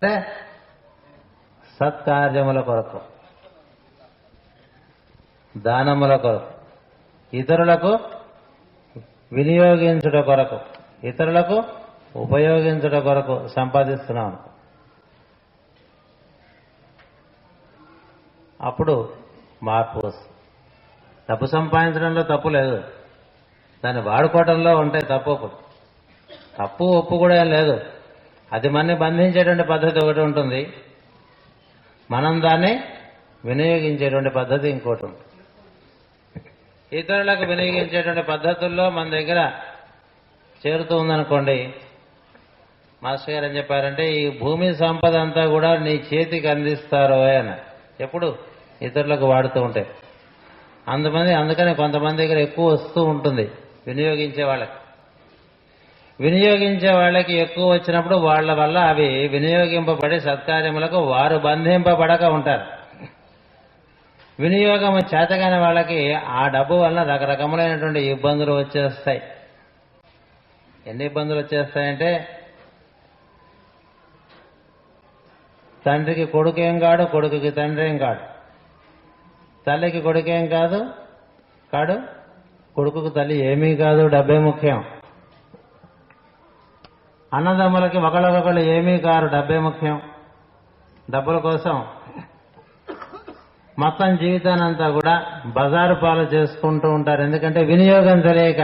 అంటే సత్కార్యముల కొరకు, దానముల కొరకు, ఇతరులకు వినియోగించుట కొరకు, ఇతరులకు ఉపయోగించుట కొరకు సంపాదిస్తున్నాం. అప్పుడు మార్పు వస్తుంది. డబ్బు సంపాదించడంలో తప్పు లేదు, దాన్ని వాడుకోవడంలో ఉంటాయి తప్పు ఒప్పు కూడా ఏం లేదు. అది మనని బంధించేటువంటి పద్ధతి ఒకటి ఉంటుంది, మనం దాన్ని వినియోగించేటువంటి పద్ధతి ఇంకోటి ఉంటుంది. ఇతరులకు వినియోగించేటువంటి పద్ధతుల్లో మన దగ్గర చేరుతూ ఉందనుకోండి, మాస్టర్ గారు ఏం చెప్పారంటే, ఈ భూమి సంపద అంతా కూడా నీ చేతికి అందిస్తారు అని. ఎప్పుడు ఇతరులకు వాడుతూ ఉంటే అందుకని కొంతమంది దగ్గర ఎక్కువ వస్తూ ఉంటుంది. వినియోగించే వాళ్ళకి ఎక్కువ వచ్చినప్పుడు వాళ్ళ వల్ల అవి వినియోగింపబడి సత్కార్యములకు వారు బంధింపబడక ఉంటారు. వినియోగం చేతగాని వాళ్ళకి ఆ డబ్బు వల్ల రకరకములైనటువంటి ఇబ్బందులు వచ్చేస్తాయి. ఎన్ని ఇబ్బందులు వచ్చేస్తాయంటే, తండ్రికి కొడుకేం కాడు, కొడుకుకి తండ్రి ఏం కాడు, తల్లికి కొడుకేం కాదు, కొడుకుకు తల్లి ఏమీ కాదు, డబ్బే ముఖ్యం. అన్నదమ్ములకి ఒకళ్ళకొకళ్ళు ఏమీ కారు, డబ్బే ముఖ్యం. డబ్బుల కోసం మొత్తం జీవితానంతా కూడా బజారు పాలు చేసుకుంటూ ఉంటారు. ఎందుకంటే వినియోగం తెలియక,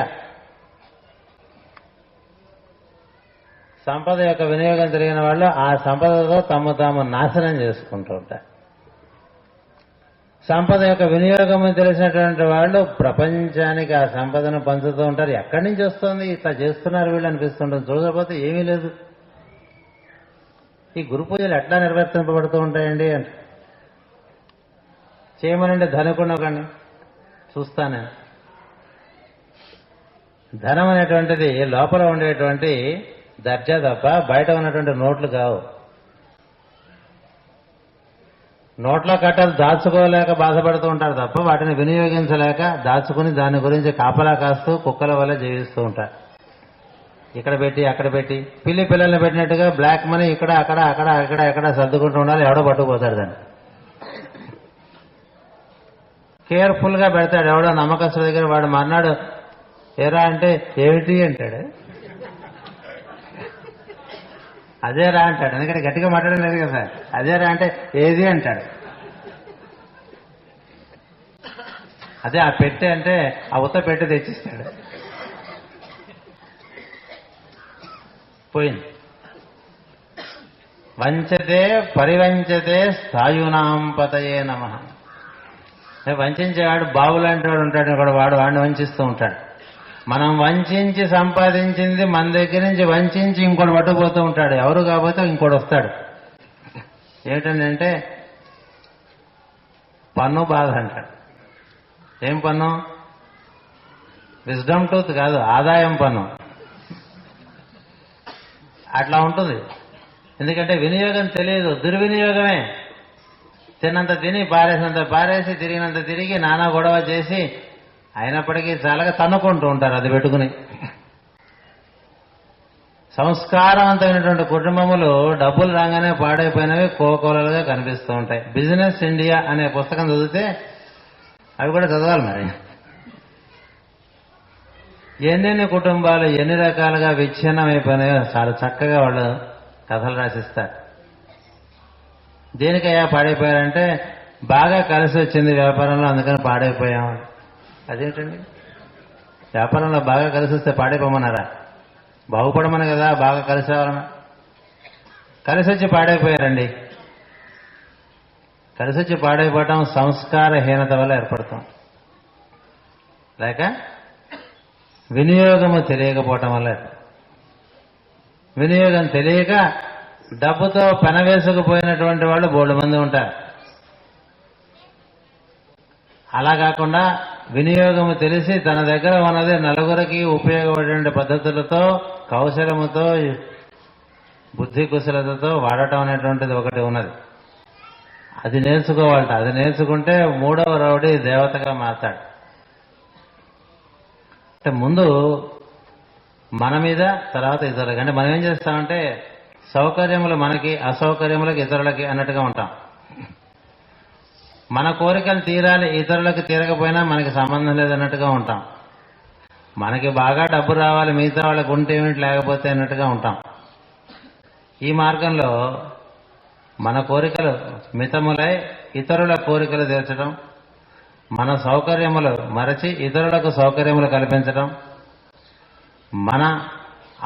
సంపద యొక్క వినియోగం తెలియని వాళ్ళు ఆ సంపదతో తాము నాశనం చేసుకుంటూ ఉంటారు. సంపద యొక్క వినియోగం తెలిసినటువంటి వాళ్ళు ప్రపంచానికి ఆ సంపదను పంచుతూ ఉంటారు. ఎక్కడి నుంచి వస్తుంది, ఇట్లా చేస్తున్నారు వీళ్ళు అనిపిస్తుంటుంది. చూడకపోతే ఏమీ లేదు. ఈ గురు పూజలు ఎట్లా నిర్వర్తింపబడుతూ ఉంటాయండి అంటే, చేయమనండి ధనికుడు ఒకడిని చూస్తానే. ధనం అనేటువంటిది లోపల ఉండేటువంటి దర్జా తప్ప బయట ఉన్నటువంటి నోట్లు కావు. నోట్ల కట్టలు దాచుకోలేక బాధపడుతూ ఉంటారు తప్ప వాటిని వినియోగించలేక దాచుకుని దాని గురించి కాపలా కాస్తూ కుక్కల వల్ల జీవిస్తూ ఉంటారు. ఇక్కడ పెట్టి అక్కడ పెట్టి పిల్లల్ని పెట్టినట్టుగా బ్లాక్ మనీ ఇక్కడ అక్కడ అక్కడ ఇక్కడ ఎక్కడ సర్దుకుంటూ ఉండాలి. ఎవడో పట్టుకుపోతాడు దాన్ని. కేర్ఫుల్ గా పెడతాడు. ఎవడో నమ్మకస్తుల దగ్గర వాడు మర్నాడు ఏరా అంటే ఏమిటి అంటాడు. అదేరా అంటాడు. ఎందుకంటే గట్టిగా మాట్లాడడం లేదు కదా. అదేరా అంటే ఏది అంటాడు. అదే ఆ పెట్టె అంటే ఆ ఉత్త పెట్టె తెచ్చిస్తాడు. పోయింది. వంచతే పరివంచతే స్థాయునాం పతయే నమః. వంచేవాడు బావులాంటి వాడు ఉంటాడు, వాడిని వంచిస్తూ ఉంటాడు. మనం వంచి సంపాదించింది మన దగ్గర నుంచి వంచి ఇంకోటి పట్టుకుపోతూ ఉంటాడు. ఎవరు కాకపోతే ఇంకోటి వస్తాడు. ఏమిటంటే పన్ను బాధ అంటాడు. ఏం పన్ను? విజ్డమ్ టూత్ కాదు, ఆదాయం పన్ను. అట్లా ఉంటుంది. ఎందుకంటే వినియోగం తెలియదు, దుర్వినియోగమే. తిన్నంత తిని పారేసినంత పారేసి తిరిగినంత తిరిగి నానా గొడవ చేసి అయినప్పటికీ చాలాగా తన్నుకుంటూ ఉంటారు అది పెట్టుకుని. సంస్కారవంతమైనటువంటి కుటుంబములు డబ్బులు రాగానే పాడైపోయినవి కోకోలలుగా కనిపిస్తూ ఉంటాయి. బిజినెస్ ఇండియా అనే పుస్తకం చదివితే అవి కూడా చదవాలి. మరి ఎన్నెన్ని కుటుంబాలు ఎన్ని రకాలుగా విచ్ఛిన్నమైపోయినాయో చాలా చక్కగా వాళ్ళు కథలు రాసిస్తారు. దేనికయ్యా పాడైపోయారంటే బాగా కలిసి వచ్చింది వ్యాపారంలో, అందుకని పాడైపోయాం. అదేంటండి, వ్యాపారంలో బాగా కలిసి వస్తే పాడైపోమన్నారా? బాగుపడమని కదా బాగా కలిసి రావాలన్నా. కలిసి వచ్చి పాడైపోయారండి. కలిసి వచ్చి పాడైపోవటం సంస్కారహీనత వల్ల ఏర్పడతాం, లేక వినియోగము తెలియకపోవటం వల్ల. వినియోగం తెలియక డబ్బుతో పెనవేసుకుపోయినటువంటి వాళ్ళు బోల్డు మంది ఉంటారు. అలా కాకుండా వినియోగము తెలిసి తన దగ్గర ఉన్నది నలుగురికి ఉపయోగపడే పద్ధతులతో, కౌశలముతో, బుద్ధి కుశలతతో వాడటం అనేటువంటిది ఒకటి ఉన్నది. అది నేర్చుకోవాలట. అది నేర్చుకుంటే మూడవ రౌడీ దేవతగా మారతాడు. అంటే ముందు మన మీద, తర్వాత ఇతరులకు. అంటే మనం ఏం చేస్తామంటే సౌకర్యములు మనకి, అసౌకర్యములకు ఇతరులకి అన్నట్టుగా ఉంటాం. మన కోరికలు తీరాలి, ఇతరులకు తీరకపోయినా మనకి సంబంధం లేదన్నట్టుగా ఉంటాం. మనకి బాగా డబ్బు రావాలి, మిగతా వాళ్ళకు ఉంటే ఏమిటి లేకపోతే అన్నట్టుగా ఉంటాం. ఈ మార్గంలో మన కోరికలు మితములై ఇతరుల కోరికలు తీర్చడం, మన సౌకర్యములు మరచి ఇతరులకు సౌకర్యములు కల్పించడం, మన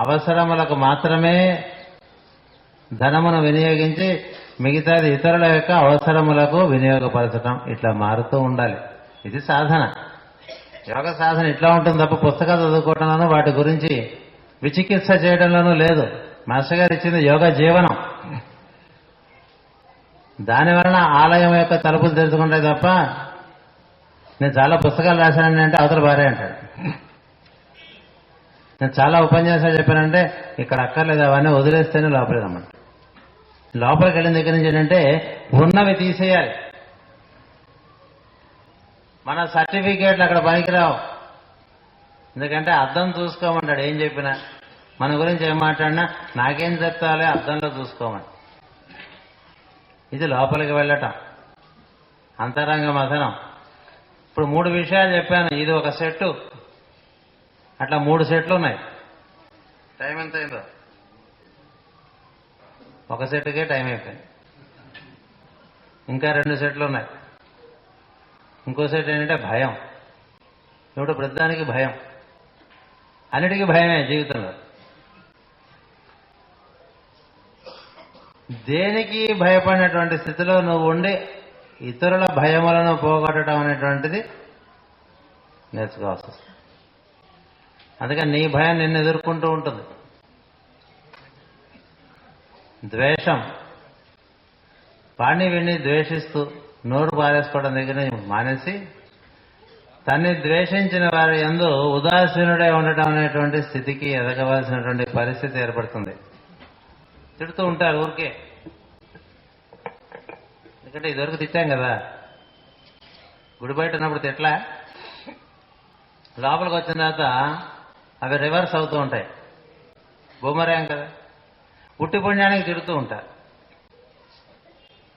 అవసరములకు మాత్రమే ధనమును వినియోగించి మిగతాది ఇతరుల యొక్క అవసరములకు వినియోగపరచడం, ఇట్లా మారుతూ ఉండాలి. ఇది సాధన. యోగ సాధన ఇట్లా ఉంటుంది తప్ప పుస్తకాలు చదువుకోవడంలోనూ వాటి గురించి విచికిత్స చేయడంలోనూ లేదు. మాస్టర్ గారు ఇచ్చింది యోగ జీవనం. దానివలన ఆలయం యొక్క తలుపులు తెరుచుకుంటాయి తప్ప నేను చాలా పుస్తకాలు రాశానండి అంటే అవతల భార్య అంటాడు. నేను చాలా ఉపన్యాసాలు చెప్పానంటే ఇక్కడ అక్కర్లేదు, అవన్నీ వదిలేస్తేనే లోపలికి రమ్మంట. లోపలికి వెళ్ళిన దగ్గర నుంచి ఏంటంటే ఉన్నవి తీసేయాలి. మన సర్టిఫికేట్లు అక్కడ పనికిరావు. ఎందుకంటే అద్దం చూసుకోమంటాడు ఏం చెప్పినా. మన గురించి ఏం మాట్లాడినా నాకేం చెప్తాలే అద్దంలో చూసుకోమని. ఇది లోపలికి వెళ్ళటం, అంతరంగ మథనం. ఇప్పుడు 3 విషయాలు చెప్పాను. ఇది ఒక సెట్టు, అట్లా 3 సెట్లు ఉన్నాయి. టైం ఎంత అయిందో? ఒక సెట్కే టైం అయిపోయింది. ఇంకా 2 సెట్లు ఉన్నాయి. ఇంకో సెట్ ఏంటంటే భయం. ఇప్పుడు ప్రతిదానికి భయం, అన్నిటికీ భయమే జీవితంలో. దేనికి భయపడినటువంటి స్థితిలో నువ్వు ఉండి ఇతరుల భయములను పోగొట్టడం అనేటువంటిది నేర్చుకోవాల్సి వస్తుంది. అందుకని నీ భయం నిన్ను ఎదుర్కొంటూ ఉంటుంది. ద్వేషం, వాణ్ణి వీణ్ణి ద్వేషిస్తూ నోరు పారేసుకోవడం దగ్గర మానేసి తన్ని ద్వేషించిన వారి యందు ఉదాసీనుడై ఉండటం అనేటువంటి స్థితికి ఎదగవలసినటువంటి పరిస్థితి ఏర్పడుతుంది. తిడుతూ ఉంటారు ఊరికే, ఎందుకంటే ఇదివరకు తిట్టాం కదా. గుడి బయట ఉన్నప్పుడు తిట్లా, లోపలికి వచ్చిన తర్వాత అవి రివర్స్ అవుతూ ఉంటాయి. బూమరాంగ్ కదా. పుట్టి పుణ్యానికి తిడుతూ ఉంటారు,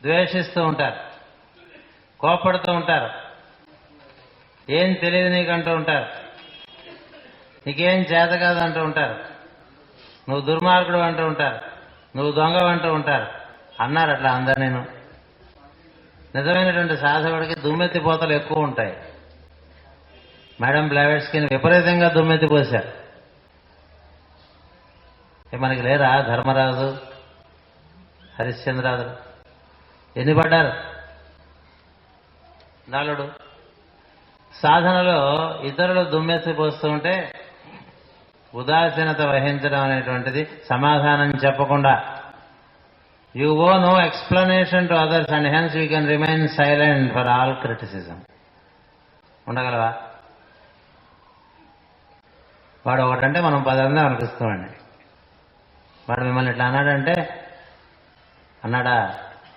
ద్వేషిస్తూ ఉంటారు, కోపడుతూ ఉంటారు, ఏం తెలియదు నీకంటూ ఉంటారు, నీకేం చేత కాదు అంటూ ఉంటారు, నువ్వు దుర్మార్గుడు అంటూ ఉంటారు, నువ్వు దొంగ అంటూ ఉంటారు. అన్నారు అట్లా అందరు. నేను నిజమైనటువంటి సాధకుడికి దుమ్మెత్తిపోతలు ఎక్కువ ఉంటాయి. మేడం బ్లావెట్స్కిని విపరీతంగా దుమ్మెత్తిపోశారు. మనకి లేరా ధర్మరాజు, హరిశ్చంద్రాదులు ఎన్ని పడ్డారు? నలుడు. సాధనలో ఇతరులు దుమ్మెత్తిపోస్తూ ఉంటే ఉదాసీనత వహించడం అనేటువంటిది, సమాధానం చెప్పకుండా you owe no explanation to others and hence you can remain silent for all criticism. ఉండగలవా? వాడు ఒకటంటే మనం 10 అందాం అనిపిస్తామండి. వాడు మిమ్మల్ని ఇట్లా అన్నాడంటే, అన్నాడా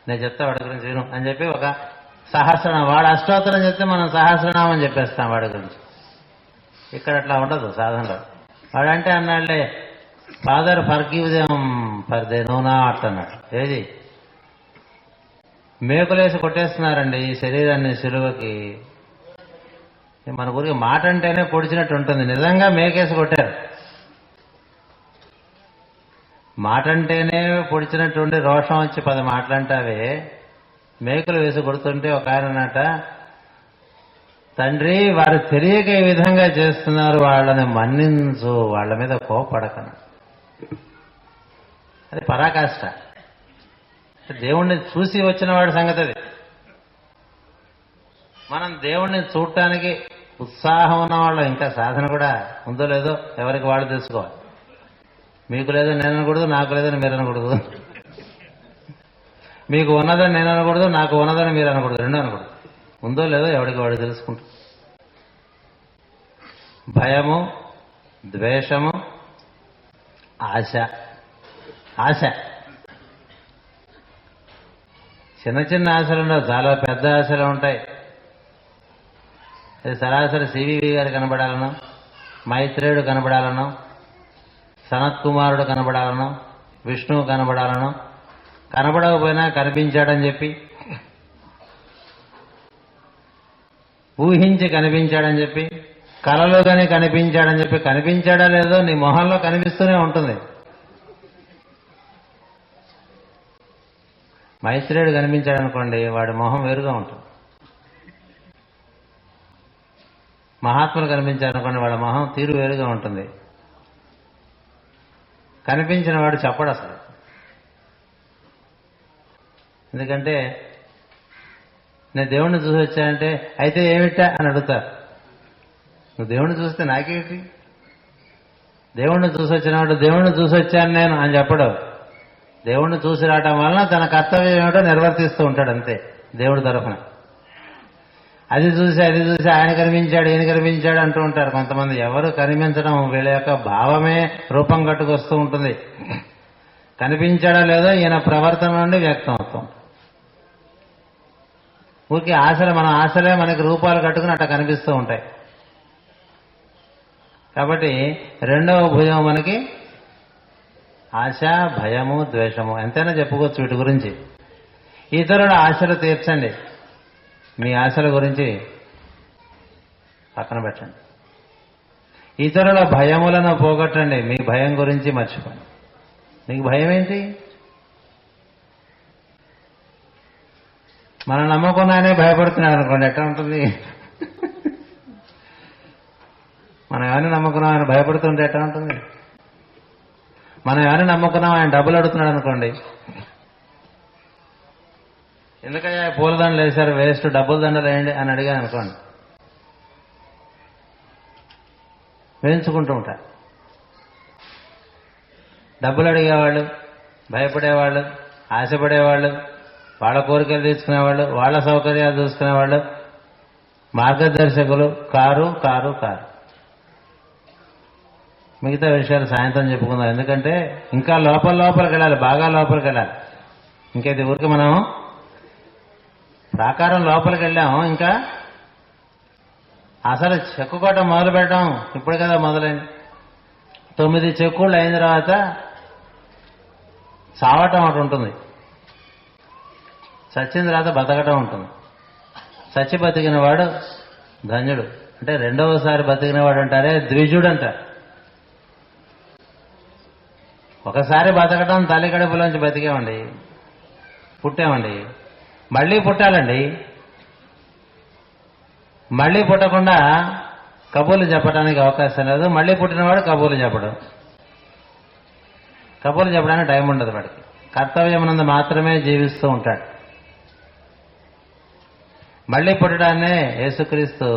నేను చెప్తా వాడి గురించి విను అని చెప్పి ఒక సహస్రనామం, వాడు అష్టోత్తరం చెప్తే మనం సహస్రనామం చెప్పేస్తాం వాడి గురించి. ఇక్కడ అట్లా ఉండదు సాధనలో. వాడంటే అన్నాడులే, father forgive them for they know not అన్నాడు. ఏది మేకులేసి కొట్టేస్తున్నారండి ఈ శరీరాన్ని సిలువకి. మన ఊరికి మాట అంటేనే పొడిచినట్టు ఉంటుంది, నిజంగా మేకేసి కొట్టారు. మాట అంటేనే పొడిచినట్టుండి రోషం వచ్చి 10 మాటలంటావే, మేకులు వేసి కొడుతుంటే ఒక ఆయన అన్నట, తండ్రి వారు తెలియక ఈ విధంగా చేస్తున్నారు, వాళ్ళని మన్నించు, వాళ్ళ మీద కోపడకను. అది పరాకాష్ట. దేవుణ్ణి చూసి వచ్చిన వాడి సంగతి అది. మనం దేవుణ్ణి చూడటానికి ఉత్సాహం ఉన్న వాళ్ళు, ఇంకా సాధన కూడా ఉందో లేదో ఎవరికి వాళ్ళు తెలుసుకోవాలి. మీకు లేదని నేను అనకూడదు, నాకు లేదని మీరు అనకూడదు. మీకు ఉన్నదని నేను అనకూడదు, నాకు ఉన్నదని మీరు అనకూడదు, రెండూ అనకూడదు. ఉందో లేదో ఎవరికి వాడు తెలుసుకుంటారు. భయము, ద్వేషము, ఆశ. ఆశ చిన్న చిన్న ఆశలు ఉండవు, చాలా పెద్ద ఆశలు ఉంటాయి. సరాసరి సివివి గారు కనబడాలను, మైత్రేయుడు కనబడాలను, సనత్ కుమారుడు కనబడాలను, విష్ణువు కనబడాలను, కనబడకపోయినా కనిపించాడని చెప్పి, ఊహించి కనిపించాడని చెప్పి, కలలోగానే కనిపించాడని చెప్పి, కనిపించాడా లేదో నీ మొహంలో కనిపిస్తూనే ఉంటుంది. మైత్రేయుడు కనిపించాడనుకోండి, వాడి మొహం వేరుగా ఉంటుంది. మహాత్ములు కనిపించారనుకోండి, వాడి మొహం తీరు వేరుగా ఉంటుంది. కనిపించిన వాడు చెప్పడు అసలు. ఎందుకంటే నేను దేవుణ్ణి చూసి వచ్చానంటే అయితే ఏమిటా అని అడుగుతారు. నువ్వు దేవుణ్ణి చూస్తే నాకేమిటి? దేవుణ్ణి చూసి వచ్చినవాడు దేవుణ్ణి చూసి వచ్చాను నేను అని చెప్పడు. దేవుణ్ణి చూసి రావటం వలన తన కర్తవ్యం ఏమిటో నిర్వర్తిస్తూ ఉంటాడు అంతే దేవుడి తరఫున. అది చూసి ఆయన కనిపించాడు ఈయన కనిపించాడు అంటూ ఉంటారు కొంతమంది. ఎవరు కనిపించడం వీళ్ళ యొక్క భావమే రూపం కట్టుకొస్తూ ఉంటుంది. కనిపించాడో లేదో ఈయన ప్రవర్తన నుండి వ్యక్తం అవుతాం. ఊరికి ఆశలు, మన ఆశలే మనకి రూపాలు కట్టుకుని అట్లా కనిపిస్తూ ఉంటాయి. కాబట్టి రెండవ భుజం మనకి ఆశ, భయము, ద్వేషము. ఎంతైనా చెప్పుకోవచ్చు వీటి గురించి. ఇతరుల ఆశలు తీర్చండి, మీ ఆశల గురించి పక్కన పెట్టండి. ఇతరుల భయములను పోగొట్టండి, మీ భయం గురించి మర్చిపోండి. మీకు భయం ఏంటి? మనం నమ్మకున్నానే భయపడుతున్నాడు అనుకోండి, ఎట్లా ఉంటుంది? మనం ఎవరిని నమ్ముకున్నాం ఆయన భయపడుతుంటే ఎట్లా ఉంటుంది? మనం ఎవరిని నమ్ముకున్నాం ఆయన డబ్బులు అడుగుతున్నాడు అనుకోండి, ఎందుకయ్యా పూలదండలు వేశారు వేస్ట్, డబ్బుల దండలు వేయండి అని అడిగాను అనుకోండి, వేయించుకుంటూ ఉంటారు. డబ్బులు అడిగేవాళ్ళు, భయపడేవాళ్ళు, ఆశపడేవాళ్ళు, వాళ్ళ కోరికలు తీసుకునేవాళ్ళు, వాళ్ళ సౌకర్యాలు చూసుకునేవాళ్ళు, మార్గదర్శకులు కారు కారు కారు. మిగతా విషయాలు సాయంత్రం చెప్పుకుందాం. ఎందుకంటే ఇంకా లోపలికి వెళ్ళాలి, బాగా లోపలికి వెళ్ళాలి. ఇంకైతే ఊరికి మనం ప్రాకారం లోపలికి వెళ్ళాము, ఇంకా అసలు చెక్కుకోవటం మొదలు పెట్టాం ఇప్పుడు కదా మొదలైంది. 9 చెక్కుళ్ళు అయిన తర్వాత చావటం ఒకటి ఉంటుంది, చచ్చిన తర్వాత బతకటం ఉంటుంది. చచ్చి బతికిన వాడు ధన్యుడు. అంటే రెండవసారి బతికిన వాడు అంటారే ద్విజుడు అంటారు. ఒకసారి బతకటం తల్లి కడుపులోంచి బతికామండి, పుట్టామండి, మళ్ళీ పుట్టాలండి. మళ్ళీ పుట్టకుండా కబూర్లు చెప్పడానికి అవకాశం లేదు. మళ్ళీ పుట్టినవాడు కబూర్లు చెప్పడం, కబూర్లు చెప్పడానికి టైం ఉండదు వాడికి. కర్తవ్యమునందు మాత్రమే జీవిస్తూ ఉంటాడు. మళ్ళీ పుట్టడాన్నే యేసుక్రీస్తు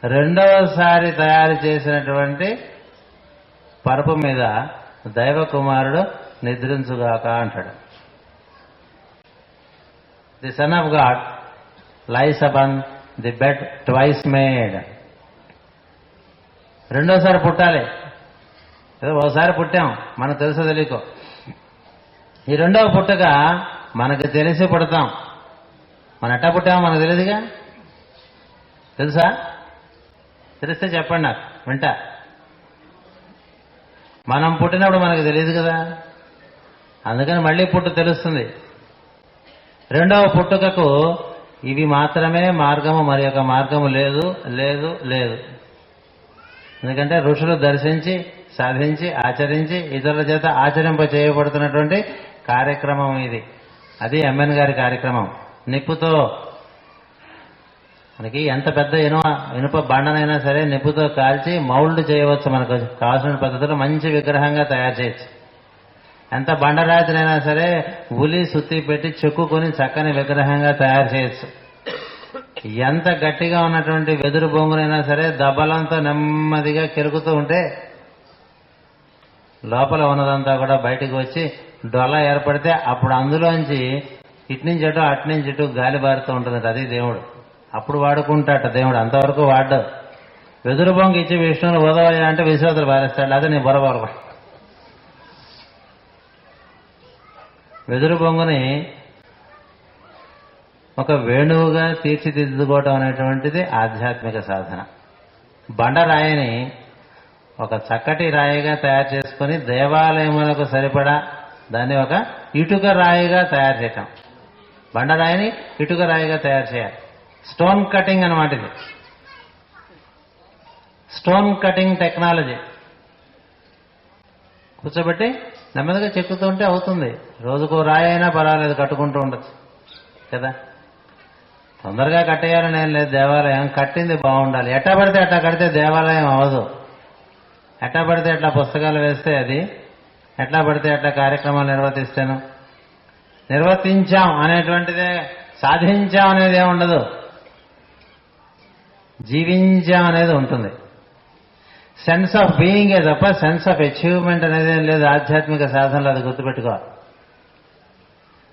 రెండవసారి తయారు చేసినటువంటి పరుపు మీద దైవ కుమారుడు నిద్రించుగాక అంటాడు. The son of God lies upon the bed twice made. రెండోసారి పుట్టాలి. ఏదో ఒకసారి పుట్టాం, మనకు తెలుసో తెలియకో. ఈ రెండవ పుట్టక మనకు తెలిసి పుడతాం. మనం ఎట్టా పుట్టామో మనకు తెలియదుగా. తెలుసా? తెలిస్తే చెప్పండి నాకు, వింటా. మనం పుట్టినప్పుడు మనకు తెలియదు కదా, అందుకని మళ్ళీ పుట్టు తెలుస్తుంది. రెండవ పుట్టుకకు ఇవి మాత్రమే మార్గము, మరి ఒక మార్గము లేదు లేదు లేదు. ఎందుకంటే ఋషులు దర్శించి సాధించి ఆచరించి ఇతరుల చేత ఆచరింప చేయబడుతున్నటువంటి కార్యక్రమం ఇది. అది ఎంఎన్ గారి కార్యక్రమం. నిప్పుతో మనకి ఎంత పెద్ద ఇనుప బండనైనా సరే నిప్పుతో కాల్చి మౌల్డ్ చేయవచ్చు. మనకు కావాల్సిన పద్ధతిలో మంచి విగ్రహంగా తయారు చేయొచ్చు. ఎంత బండరాతినైనా సరే ఉలి సుత్తి పెట్టి చెక్కుకొని చక్కని విగ్రహంగా తయారు చేయొచ్చు. ఎంత గట్టిగా ఉన్నటువంటి వెదురు బొంగునైనా సరే దబ్బలంతో నెమ్మదిగా కెరుగుతూ ఉంటే లోపల ఉన్నదంతా కూడా బయటకు వచ్చి డొల్ల ఏర్పడితే అప్పుడు అందులోంచి ఇట్నుంచి అటు అట్నుంచి ఇటు గాలి బారుతూ ఉంటుంది. అది దేవుడు. అప్పుడు వాడుకుంటాట దేవుడు. అంతవరకు వాడు. వెదురు బొంగు ఇచ్చి విష్ణువుని ఉదవయ్య అంటే విశ్వాసులు బారేస్తాడు. అదే నీ బొరబొర. వెదురు బొంగుని ఒక వేణువుగా తీర్చిదిద్దుకోవటం అనేటువంటిది ఆధ్యాత్మిక సాధన. బండరాయిని ఒక చక్కటి రాయిగా తయారు చేసుకుని దేవాలయములకు సరిపడా దాన్ని ఒక ఇటుక రాయిగా తయారు చేయటం. బండరాయిని ఇటుక రాయిగా తయారు చేయాలి. స్టోన్ కటింగ్ అన్నమాట ఇది. Stone cutting technology. కూర్చోబెట్టి నెమ్మదిగా చెక్కుతూ ఉంటే అవుతుంది. రోజుకో రాయి అయినా పర్వాలేదు, కట్టుకుంటూ ఉండొచ్చు కదా. తొందరగా కట్టేయాలని ఏం లేదు. దేవాలయం కట్టింది బాగుండాలి. ఎట్టా పడితే అట్లా కడితే దేవాలయం అవ్వదు. ఎట్లా పడితే అట్లా పుస్తకాలు వేస్తే అది, ఎట్లా పడితే అట్లా కార్యక్రమాలు నిర్వర్తించాం అనేటువంటిదే, సాధించాం అనేది ఏముండదు, జీవించాం అనేది ఉంటుంది. సెన్స్ ఆఫ్ బీయింగే తప్ప సెన్స్ ఆఫ్ అచీవ్మెంట్ అనేది ఏం లేదు ఆధ్యాత్మిక సాధనలో. అది గుర్తుపెట్టుకోవాలి.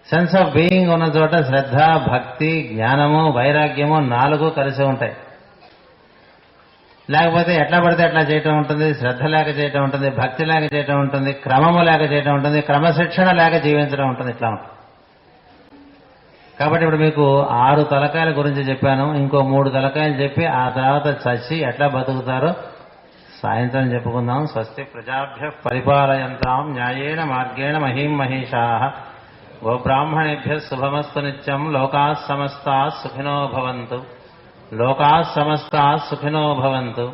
సెన్స్ ఆఫ్ బీయింగ్ ఉన్న చోట శ్రద్ధ, భక్తి, జ్ఞానము, వైరాగ్యము 4 కలిసి ఉంటాయి. లేకపోతే ఎట్లా పడితే అట్లా చేయటం ఉంటుంది, శ్రద్ధ లేక చేయటం ఉంటుంది, భక్తి లేక చేయటం ఉంటుంది, క్రమము లేక చేయటం ఉంటుంది, క్రమశిక్షణ లేక జీవించడం ఉంటుంది. ఇట్లా ఉంటుంది. కాబట్టి ఇప్పుడు మీకు 6 తలకాయల గురించి చెప్పాను. ఇంకో 3 తలకాయలు చెప్పి ఆ తర్వాత చచ్చి ఎట్లా బతుకుతారో సాయంత్రం చెప్పుకుందాం. స్వస్తి ప్రజాభ్య పరిపాలయంతాం న్యాయేన మార్గేణ మహీం మహేషాః గోబ్రాహ్మణేభ్య శుభమస్తు నిత్యం. లోకాః సమస్తాః సుఖినో భవంతు. లోకాః సమస్తాః సుఖినో భవంతు.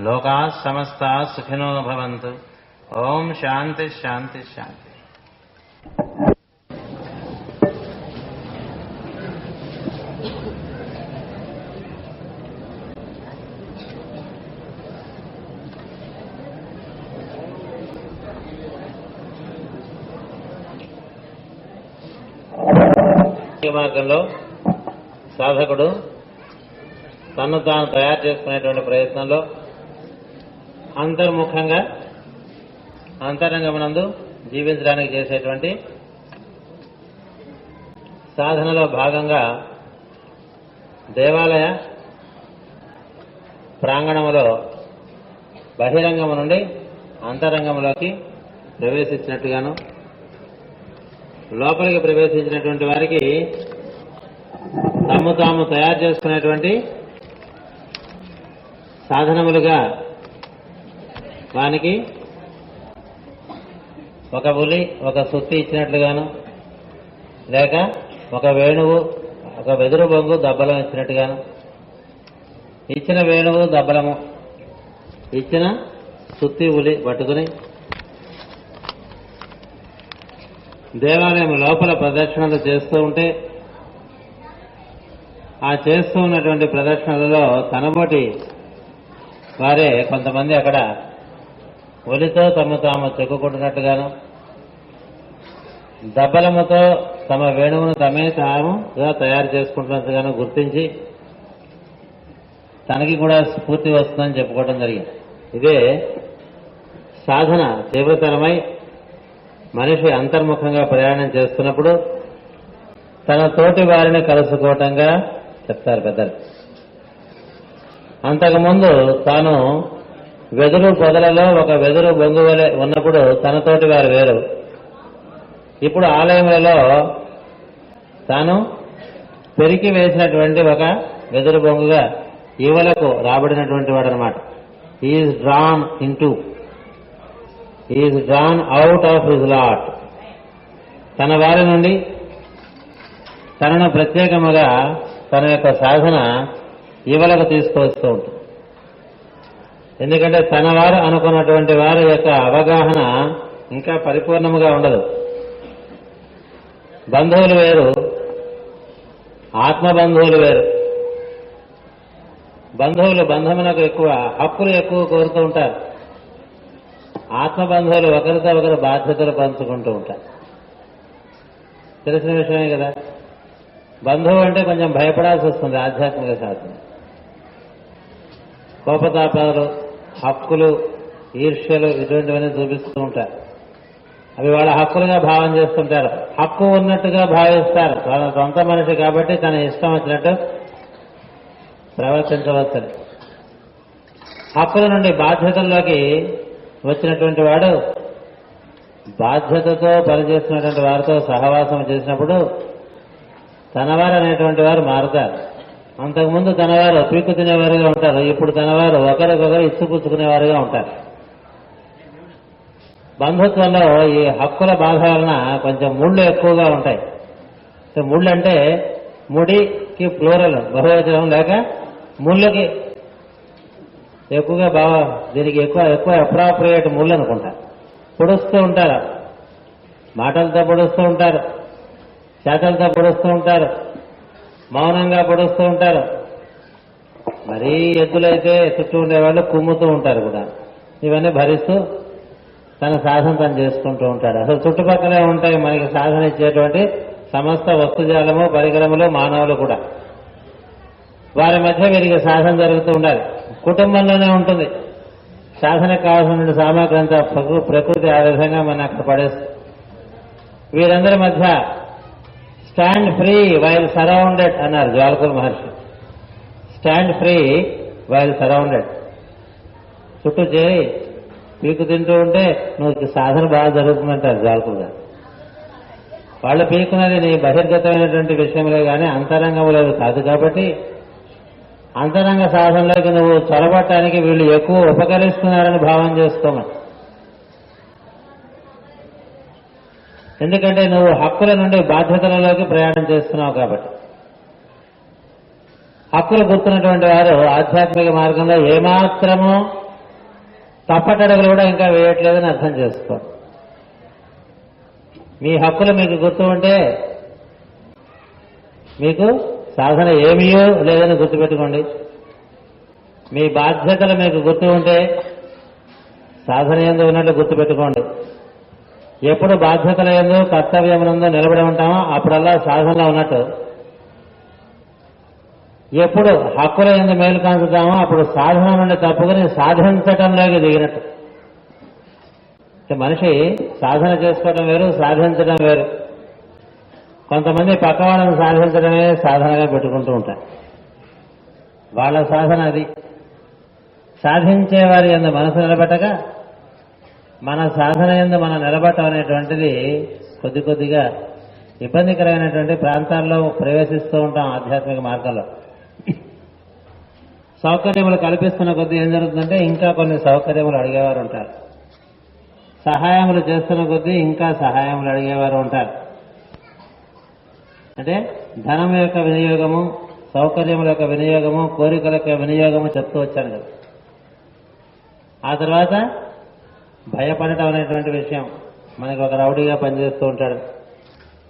లోకాః సమస్తాః సుఖినో భవంతు. ఓం శాంతి శాంతి శాంతి. మార్గంలో సాధకుడు తను తాను తయారు చేసుకునేటువంటి ప్రయత్నంలో అంతర్ముఖంగా అంతరంగమునందు జీవించడానికి చేసేటువంటి సాధనలో భాగంగా దేవాలయ ప్రాంగణములో బహిరంగము నుండి అంతరంగంలోకి ప్రవేశించినట్టుగాను, లోపలికి ప్రవేశించినటువంటి వారికి తాము తాము తయారు చేసుకునేటువంటి సాధనములుగా వానికి ఒక ఉలి, ఒక సుత్తి ఇచ్చినట్లుగాను, లేక ఒక వేణువు, ఒక వెదురు బొంగు, దబ్బలం ఇచ్చినట్టుగాను, ఇచ్చిన వేణువు దబ్బలము, ఇచ్చిన సుత్తి ఉలి పట్టుకుని దేవాలయం లోపల ప్రదక్షిణలు చేస్తూ ఉంటే ఆ చేస్తూ ఉన్నటువంటి ప్రదక్షిణలలో తనబోటి వారే కొంతమంది అక్కడ ఒలితో తమ తాము చెక్కుకుంటున్నట్టుగాను, దబ్బలముతో తమ వేణువును తమే తాముగా తయారు చేసుకుంటున్నట్టుగాను గుర్తించి తనకి కూడా స్ఫూర్తి వస్తుందని చెప్పుకోవడం జరిగింది. ఇదే సాధన తీవ్రతరమై మనిషి అంతర్ముఖంగా ప్రయాణం చేస్తున్నప్పుడు తన తోటి వారిని కలుసుకోవటంగా చెప్తారు పెద్దలు. అంతకుముందు తాను వెదురు పొదలలో ఒక వెదురు బొంగు వలె ఉన్నప్పుడు తనతోటి వారు వేరు. ఇప్పుడు ఆలయములలో తాను పెరికి వేసినటువంటి ఒక వెదురు బొంగుగా ఈవలకు రాబడినటువంటి వాడు అనమాట. Is drawn out of his lot. తన వారి నుండి తనను ప్రత్యేకముగా తన యొక్క సాధన ఈవలకు తీసుకొస్తూ ఉంటుంది. ఎందుకంటే తన వారు అనుకున్నటువంటి వారి యొక్క అవగాహన ఇంకా పరిపూర్ణముగా ఉండదు. బంధువులు వేరు, ఆత్మబంధువులు వేరు. బంధమునకు ఎక్కువ హక్కులు ఎక్కువ కోరుతూ ఉంటారు. ఆత్మబంధువులు ఒకరితో ఒకరు బాధ్యతలు పంచుకుంటూ ఉంటారు. తెలిసిన విషయమే కదా. బంధువు అంటే కొంచెం భయపడాల్సి వస్తుంది ఆధ్యాత్మిక సాధన. కోపతాపాలు, హక్కులు, ఈర్ష్యలు ఇటువంటివన్నీ చూపిస్తూ ఉంటారు. అవి వాళ్ళ హక్కులుగా భావం చేస్తుంటారు. హక్కు ఉన్నట్టుగా భావిస్తారు. తన సొంత మనిషి కాబట్టి తన ఇష్టం వచ్చినట్టు ప్రవర్తించవచ్చని. హక్కుల నుండి బాధ్యతల్లోకి వచ్చినటువంటి వాడు బాధ్యతతో పనిచేస్తున్నటువంటి వారితో సహవాసం చేసినప్పుడు తనవారు అనేటువంటి వారు మారుతారు. అంతకుముందు తనవారు పీకు తినేవారుగా ఉంటారు. ఇప్పుడు తనవారు ఒకరికొకరు ఇచ్చిపుచ్చుకునేవారుగా ఉంటారు. బంధుత్వంలో ఈ హక్కుల బాధ వలన కొంచెం ముళ్ళు ఎక్కువగా ఉంటాయి. ముళ్ళు అంటే ముడికి ప్లూరల్ బహువచనం, లేక ముళ్ళకి ఎక్కువగా బాగా దీనికి ఎక్కువ అప్రాప్రియేట్ ముళ్ళు అనుకుంటా. పొడుస్తూ ఉంటారు, మాటలతో పొడుస్తూ ఉంటారు, చేతలతో పొడుస్తూ ఉంటారు, మౌనంగా పొడుస్తూ ఉంటారు. మరీ ఎద్దులైతే చుట్టూ ఉండేవాళ్ళు కుమ్ముతూ ఉంటారు కూడా. ఇవన్నీ భరిస్తూ తన సాధన తను చేసుకుంటూ ఉంటాడు. అసలు చుట్టుపక్కలే ఉంటాయి మనకి సాధన ఇచ్చేటువంటి సమస్త వస్తుజాలము, పరికరములు, మానవులు కూడా. వారి మధ్య వీరికి సాధన జరుగుతూ ఉండాలి. కుటుంబంలోనే ఉంటుంది సాధనకు కావాల్సిన సామగ్రి అంతా. ప్రకృతి ఆ విధంగా మన అక్కడ పడేస్తుంది. వీరందరి మధ్య స్టాండ్ ఫ్రీ వైల్ సరౌండెడ్ అన్నారు Jwalakula Maharshi. Stand free while surrounded. చుట్టూ చేరి పీకు తింటూ ఉంటే నువ్వు సాధన బాగా జరుగుతుందంటారు జ్వాలకులు గారు. వాళ్ళు పీకున్నది నీ బహిర్గతమైనటువంటి విషయంలో కానీ అంతరంగంలో కాదు. కాబట్టి అంతరంగ సాధనలోకి నువ్వు చొరబట్టడానికి వీళ్ళు ఎక్కువ ఉపకరిస్తున్నారని భావం చేసుకోమని. ఎందుకంటే నువ్వు హక్కుల నుండి బాధ్యతలలోకి ప్రయాణం చేస్తున్నావు కాబట్టి. హక్కులు గుర్తున్నటువంటి వారు ఆధ్యాత్మిక మార్గంలో ఏమాత్రమూ తప్పటడుగులు కూడా ఇంకా వేయట్లేదని అర్థం చేసుకో. మీ హక్కులు మీకు గుర్తు ఉంటే మీకు సాధన ఏమీయో లేదని గుర్తుపెట్టుకోండి. మీ బాధ్యతలు మీకు గుర్తు ఉంటే సాధన యందు ఉన్నట్లు గుర్తుపెట్టుకోండి. ఎప్పుడు బాధ్యతల యందు కర్తవ్యమునందు నిలబడి ఉంటామో అప్పుడల్లా సాధనలో ఉన్నట్టు. ఎప్పుడు హక్కుల యందు మేలు కాంచుతామో అప్పుడు సాధన నుండి తప్పుకుని సాధించటంలోకి దిగినట్టు. మనిషి సాధన చేసుకోవడం వేరు, సాధించడం వేరు. కొంతమంది పక్కవాళ్ళను సాధించడమే సాధనగా పెట్టుకుంటూ ఉంటారు. వాళ్ళ సాధన అది. సాధించేవారి యందు మనసు నిలబెట్టక మన సాధన యందు మనం నిలబడటం అనేటువంటిది కొద్ది కొద్దిగా ఇబ్బందికరమైనటువంటి ప్రాంతాల్లో ప్రవేశిస్తూ ఉంటాం. ఆధ్యాత్మిక మార్గంలో సౌకర్యములు కల్పిస్తున్న కొద్దీ ఏం జరుగుతుందంటే ఇంకా కొన్ని సౌకర్యములు అడిగేవారు ఉంటారు. సహాయములు చేస్తున్న కొద్దీ ఇంకా సహాయములు అడిగేవారు ఉంటారు. అంటే ధనం యొక్క వినియోగము, సౌకర్యముల యొక్క వినియోగము, కోరికల యొక్క వినియోగము చెప్తూ వచ్చాను కదా. ఆ తర్వాత భయపడటం అనేటువంటి విషయం. మనకి ఒక రౌడీగా పనిచేస్తూ ఉంటాడు.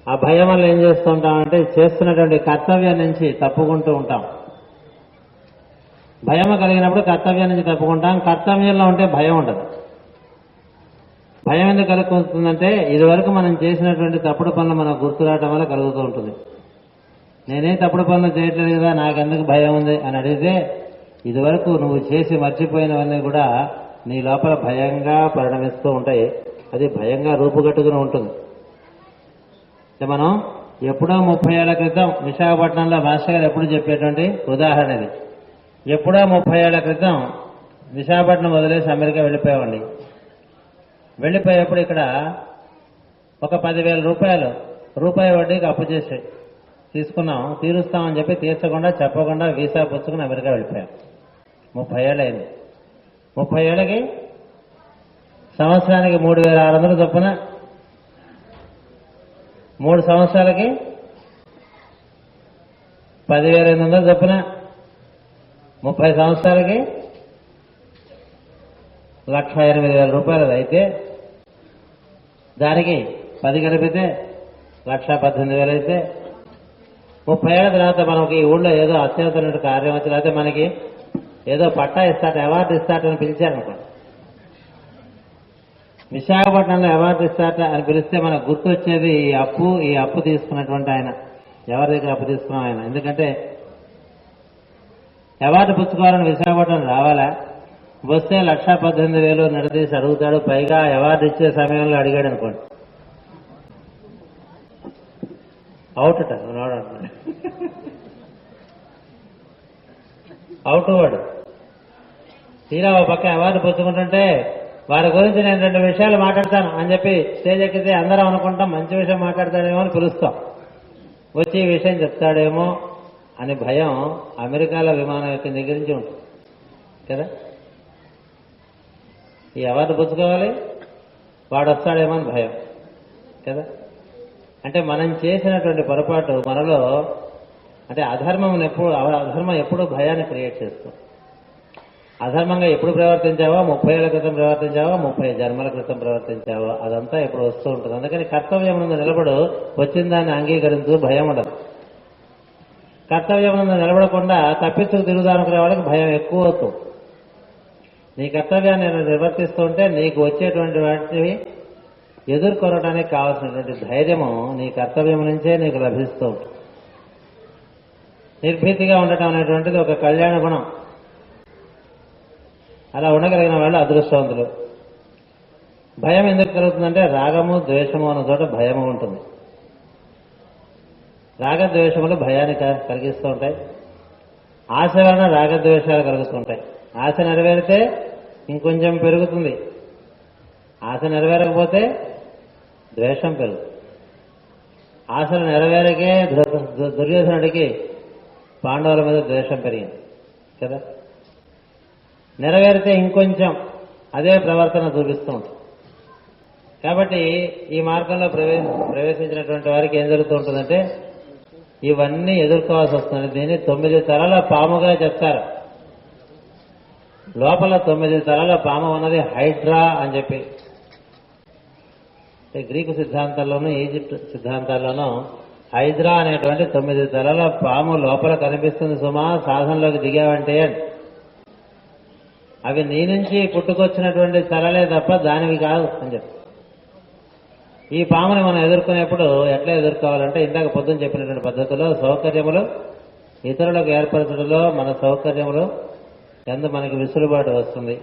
ఆ భయం వల్ల ఏం చేస్తూ ఉంటామంటే చేస్తున్నటువంటి కర్తవ్యం నుంచి తప్పుకుంటూ ఉంటాం. భయం కలిగినప్పుడు కర్తవ్యం నుంచి తప్పుకుంటాం. కర్తవ్యంలో ఉంటే భయం ఉండదు. భయం ఎందుకు కలుగుతుందంటే ఇదివరకు మనం చేసినటువంటి తప్పుడు పనులు మనకు గుర్తు రావడం వల్ల కలుగుతూ ఉంటుంది. నేనే తప్పుడు పనులు చేయట్లేదు కదా, నాకెందుకు భయం ఉంది అని అడిగితే ఇదివరకు నువ్వు చేసి మర్చిపోయినవన్నీ కూడా నీ లోపల భయంగా పరిణమిస్తూ ఉంటాయి. అది భయంగా రూపుగట్టుకుని ఉంటుంది. మనం ఎప్పుడో 30 ఏళ్ల క్రితం విశాఖపట్నంలో మాస్టర్ గారు ఎప్పుడు చెప్పేటువంటి ఉదాహరణ ఇది. ఎప్పుడో 30 ఏళ్ల క్రితం విశాఖపట్నం వదిలేసి అమెరికా వెళ్ళిపోయామండి. వెళ్ళిపోయేప్పుడు ఇక్కడ ఒక 10,000 రూపాయలు రూపాయి వడ్డీకి అప్పు చేసి తీసుకున్నాం. తీరుస్తామని చెప్పి తీర్చకుండా చెప్పకుండా వీసా పుచ్చుకుని అమెరికా వెళ్ళిపోయాం. 30 ఏళ్ళు అయింది. 30 ఏళ్ళకి సంవత్సరానికి 3,600 చొప్పున, 3 సంవత్సరాలకి 10,800 చొప్పున, 30 సంవత్సరాలకి 1,08,000 రూపాయలు అయితే దానికి 10 కలిపితే 1,18,000 అయితే 30 ఏళ్ల తర్వాత మనకి ఈ ఊళ్ళో ఏదో అత్యవసరమైన కార్యం వచ్చి లేకపోతే మనకి ఏదో పట్టా ఇస్తాట, అవార్డు ఇస్తాటని పిలిచారనుకో. విశాఖపట్నంలో అవార్డు ఇస్తాట అని పిలిస్తే మనకు గుర్తు వచ్చేది ఈ అప్పు తీసుకున్నటువంటి ఆయన. ఎవరి దగ్గర అప్పు తీసుకున్నాం ఆయన. ఎందుకంటే అవార్డు పుచ్చుకోవాలని విశాఖపట్నం రావాలా, వస్తే 1,18,000 నిలదీసి అడుగుతాడు. పైగా అవార్డు ఇచ్చే సమయంలో అడిగాడు అనుకోండి, అవుట్ అవుట్ వాడు. తీరా ఒక పక్క అవార్డు పుచ్చుకుంటుంటే వారి గురించి నేను 2 విషయాలు మాట్లాడతాను అని చెప్పి స్టేజ్ ఎక్కితే అందరం అనుకుంటాం మంచి విషయం మాట్లాడతాడేమో అని పిలుస్తాం. వచ్చి ఈ విషయం చెప్తాడేమో అని భయం అమెరికాలో విమానం ఎక్కిన దగ్గర నుంచి ఉంటుంది కదా. ఈ అవార్డు పుచ్చుకోవాలి, వాడు వస్తాడేమో అని భయం కదా. అంటే మనం చేసినటువంటి పొరపాటు మనలో అంటే అధర్మం ఎప్పుడు భయాన్ని క్రియేట్ చేస్తుంది. అధర్మంగా ఎప్పుడు ప్రవర్తించావో 30 ఏళ్ల క్రితం ప్రవర్తించావో 30 జన్మల క్రితం ప్రవర్తించావో అదంతా ఇప్పుడు వస్తూ ఉంటుంది. అందుకని కర్తవ్యం ముందు నిలబడు, వచ్చిన దాన్ని అంగీకరించు, భయం ఉండదు. కర్తవ్యం ముందు నిలబడకుండా తప్పించుకు తిరుగుదానుకునే వాళ్ళకి భయం ఎక్కువ అవుతుంది. నీ కర్తవ్యాన్ని నిర్వర్తిస్తుంటే నీకు వచ్చేటువంటి వాటిని ఎదుర్కొనడానికి కావాల్సినటువంటి ధైర్యము నీ కర్తవ్యం నుంచే నీకు లభిస్తూ ఉంటుంది. నిర్భీతిగా ఉండటం అనేటువంటిది ఒక కళ్యాణ గుణం. అలా ఉండగలిగిన వాళ్ళు అదృష్టవంతులు. భయం ఎందుకు కలుగుతుందంటే రాగము ద్వేషము అన్న చోట భయము ఉంటుంది. రాగద్వేషములు భయాన్ని కలిగిస్తూ ఉంటాయి. ఆశ వలన రాగద్వేషాలు కలుగుతుంటాయి. ఆశ నెరవేరితే ఇంకొంచెం పెరుగుతుంది, ఆశ నెరవేరకపోతే ద్వేషం పెరుగుతుంది. ఆశలు నెరవేరకే దుర్యోధనుడికి పాండవుల మీద ద్వేషం పెరిగింది కదా. నెరవేరితే ఇంకొంచెం అదే ప్రవర్తన చూపిస్తూ ఉంటుంది. కాబట్టి ఈ మార్గంలో ప్రవేశించినటువంటి వారికి ఏం జరుగుతూ ఉంటుందంటే ఇవన్నీ ఎదుర్కోవాల్సి వస్తుంది. దీన్ని 9 తలల పాముగా చెప్తారు. లోపల 9 తలల పాము ఉన్నది హైడ్రా అని చెప్పి. గ్రీకు సిద్ధాంతాల్లోనూ ఈజిప్ట్ సిద్ధాంతాల్లోనూ హైడ్రా అనేటువంటి 9 తలల పాము లోపల కనిపిస్తుంది సుమా, సాధనలోకి దిగావంటే. అవి నీ నుంచి పుట్టుకొచ్చినటువంటి తలలే తప్ప దానివి కాదు అని చెప్పి. ఈ పాముని మనం ఎదుర్కొనేప్పుడు ఎట్లా ఎదుర్కోవాలంటే ఇందాక పొద్దున చెప్పినటువంటి పద్ధతిలో సౌకర్యములు ఇతరులకు ఏర్పరచడంలో మన సౌకర్యములు ఎందు మనకి విసులుబాటు వస్తుంది.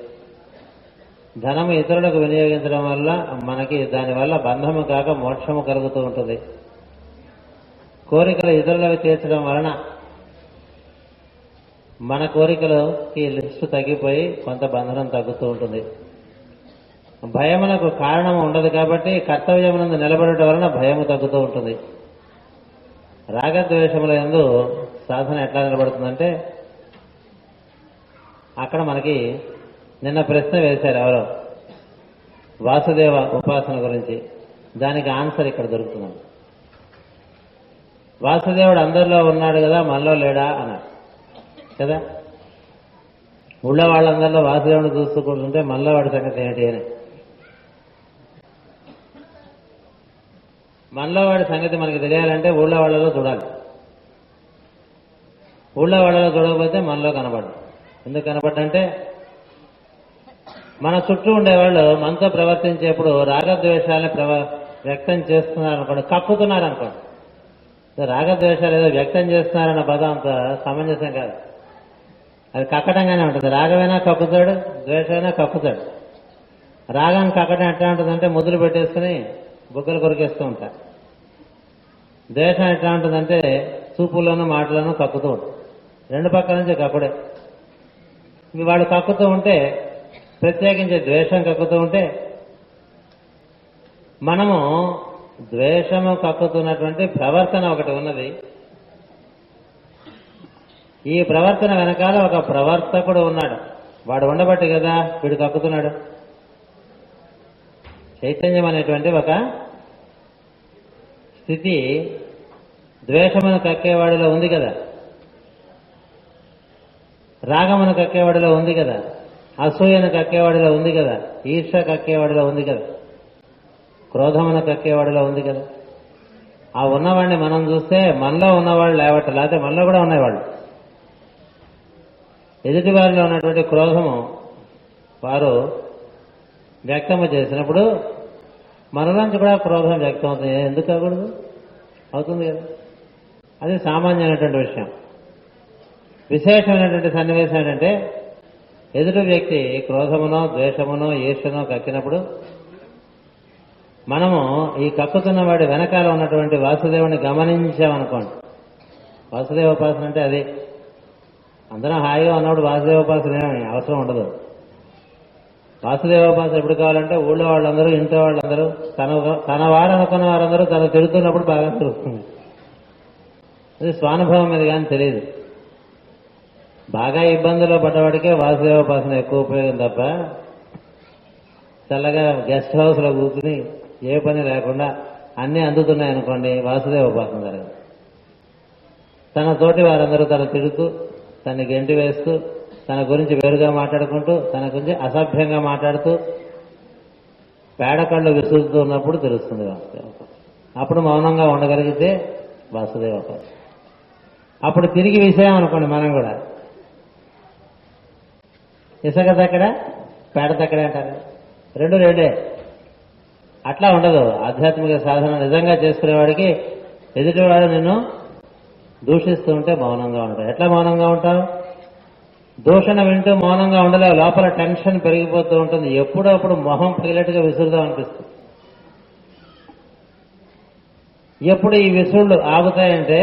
ధనము ఇతరులకు వినియోగించడం వల్ల మనకి దానివల్ల బంధము కాక మోక్షము కలుగుతూ ఉంటుంది. కోరికలు ఇతరులకు తీర్చడం వలన మన కోరికలకి లిస్టు తగ్గిపోయి కొంత బంధనం తగ్గుతూ ఉంటుంది. భయమునకు కారణం ఉండదు కాబట్టి కర్తవ్యమునందు నిలబడటం వలన భయము తగ్గుతూ ఉంటుంది. రాగద్వేషముల యందు సాధన ఎట్లా నిలబడుతుందంటే అక్కడ మనకి నిన్న ప్రశ్న వేశారు ఎవరో వాసుదేవ ఉపాసన గురించి. దానికి ఆన్సర్ ఇక్కడ దొరుకుతుంది. వాసుదేవుడు అందరిలో ఉన్నాడు కదా, మనలో లేడా అన్నాడు కదా. ఊళ్ళో వాళ్ళందరిలో వాసుదేవుడు చూస్తూ కూర్చుంటే మనలో వాడి సంగతి ఏంటి అని. మనలో వాడి సంగతి మనకి తెలియాలంటే ఊళ్ళో వాళ్ళలో చూడాలి. ఊళ్ళో వాళ్ళలో చూడకపోతే మనలో కనబడు. ఎందుకు కనబడ్డంటే మన చుట్టూ ఉండేవాళ్ళు మనతో ప్రవర్తించేప్పుడు రాగద్వేషాలని వ్యక్తం చేస్తున్నారు అనుకోండి, కక్కుతున్నారు అనుకోండి. రాగద్వేషాలు ఏదో వ్యక్తం చేస్తున్నారన్న పదం అంత సమంజసం కాదు. అది కక్కటంగానే ఉంటుంది. రాగమైనా కక్కుతాడు, ద్వేషమైనా కక్కుతాడు. రాగం కక్కటం ఎట్లా ఉంటుందంటే ముద్దులు పెట్టేసుకుని బుగ్గలు కొరికేస్తూ ఉంటారు. ద్వేషం ఎట్లా ఉంటుందంటే చూపుల్లోనూ మాటలను కక్కుతూ ఉంటుంది. రెండు పక్కల నుంచి కక్కుడే. వాళ్ళు కక్కుతూ ఉంటే, ప్రత్యేకించి ద్వేషం కక్కుతూ ఉంటే మనము ద్వేషము కక్కుతున్నటువంటి ప్రవర్తన ఒకటి ఉన్నది. ఈ ప్రవర్తన వెనకాల ఒక ప్రవర్తకుడు ఉన్నాడు. వాడు ఉండబట్టి కదా వీడు కక్కుతున్నాడు. చైతన్యం అనేటువంటి ఒక స్థితి ద్వేషమును కక్కేవాడిలో ఉంది కదా, రాగమును కక్కేవాడిలో ఉంది కదా, అసూయను కక్కేవాడిలో ఉంది కదా, ఈర్ష కక్కేవాడిలో ఉంది కదా, క్రోధమును కక్కేవాడిలో ఉంది కదా. ఆ ఉన్నవాడిని మనం చూస్తే మనలో ఉన్నవాళ్ళు లేవట, లేకపోతే మనలో కూడా ఉన్నవాళ్ళు. ఎదుటి వారిలో ఉన్నటువంటి క్రోధము వారు వ్యక్తము చేసినప్పుడు మనలోంచి కూడా క్రోధం వ్యక్తం అవుతుంది. ఎందుకు కాకూడదు? అవుతుంది కదా. అది సామాన్యమైనటువంటి విషయం. విశేషమైనటువంటి సన్నివేశం ఏంటంటే ఎదుటి వ్యక్తి క్రోధమునో ద్వేషమునో ఈర్షనో కక్కినప్పుడు మనము ఈ కక్కుతున్న వాడి వెనకాల ఉన్నటువంటి వాసుదేవుని గమనించామనుకోండి. వాసుదేవోపాసన అంటే అది. అందరం హాయిగా ఉన్నప్పుడు వాసుదేవోపాసన ఏమీ అవసరం ఉండదు. వాసుదేవోపాసన ఎప్పుడు కావాలంటే ఊళ్ళో వాళ్ళందరూ, ఇంట్లో వాళ్ళందరూ, తన వారు అనుకున్న వారందరూ తను తిరుగుతున్నప్పుడు బాగా తిరుగుతుంది. అది స్వానుభవం మీద కానీ తెలియదు. బాగా ఇబ్బందుల్లో పడ్డవాడికే వాసుదేవోపాసన ఎక్కువ ఉపయోగం తప్ప చల్లగా గెస్ట్ హౌస్లో కూర్చుని ఏ పని లేకుండా అన్నీ అందుతున్నాయనుకోండి, వాసుదేవ ఉపాసన జరగదు. తన తోటి వారందరూ తను తిడుతూ, తనని గెంటి వేస్తూ, తన గురించి వేరుగా మాట్లాడుకుంటూ, తన గురించి అసభ్యంగా మాట్లాడుతూ పేడకళ్ళు విసురుతూ ఉన్నప్పుడు తెలుస్తుంది వాసుదేవ ఉపాసన. అప్పుడు మౌనంగా ఉండగలిగితే వాసుదేవ ఉపాసన. అప్పుడు తిరిగి విషయం అనుకోండి, మనం కూడా ఇసుక తక్కడ పేడ తక్కడే అంటారు, రెండు రెండే. అట్లా ఉండదు ఆధ్యాత్మిక సాధన నిజంగా చేసుకునేవాడికి. ఎదుటివాడు నిన్ను దూషిస్తూ ఉంటే మౌనంగా ఉంటావు. ఎట్లా మౌనంగా ఉంటావు? దూషణ వింటూ మౌనంగా ఉండలేవు, లోపల టెన్షన్ పెరిగిపోతూ ఉంటుంది. ఎప్పుడో అప్పుడు మొహం పగిలేట్టుగా విసురుదాం అనిపిస్తుంది. ఎప్పుడు ఈ విసురులు ఆగుతాయంటే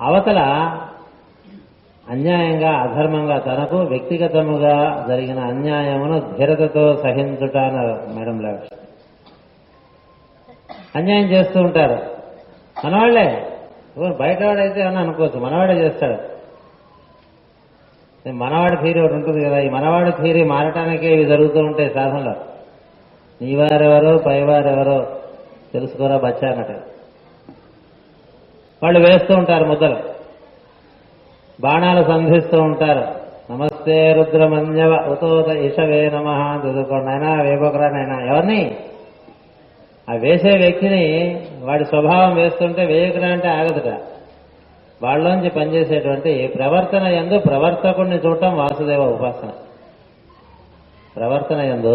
అవతల అన్యాయంగా అధర్మంగా తనకు వ్యక్తిగతముగా జరిగిన అన్యాయమును ధీరతతో సహించుట అన్నారు మేడం లక్ష్మి. అన్యాయం చేస్తూ ఉంటారు మనవాళ్లే. బయటవాడైతే అని అనుకోవచ్చు, మనవాడే చేస్తాడు. మనవాడి థీరీ ఒకటి ఉంటుంది కదా, ఈ మనవాడి థీరీ మారటానికే ఇవి జరుగుతూ ఉంటాయి సాధనలో. నీవారెవరో పైవారెవరో తెలుసుకోరా బచ్చా అన్నట్టు వాళ్ళు వేస్తూ ఉంటారు ముద్దలు, బాణాలు సంధిస్తూ ఉంటారు. నమస్తే రుద్రమన్యవ ఉతోత ఇషవే నమః చదువుకోండినైనా వేయబోకరానైనా. ఎవరిని? ఆ వేసే వ్యక్తిని వాడి స్వభావం వేస్తుంటే వేయకురా అంటే ఆగదుట. వాళ్ళలోంచి పనిచేసేటువంటి ప్రవర్తన యందు ప్రవర్తకుడిని చూడటం వాసుదేవ ఉపాసన. ప్రవర్తన యందు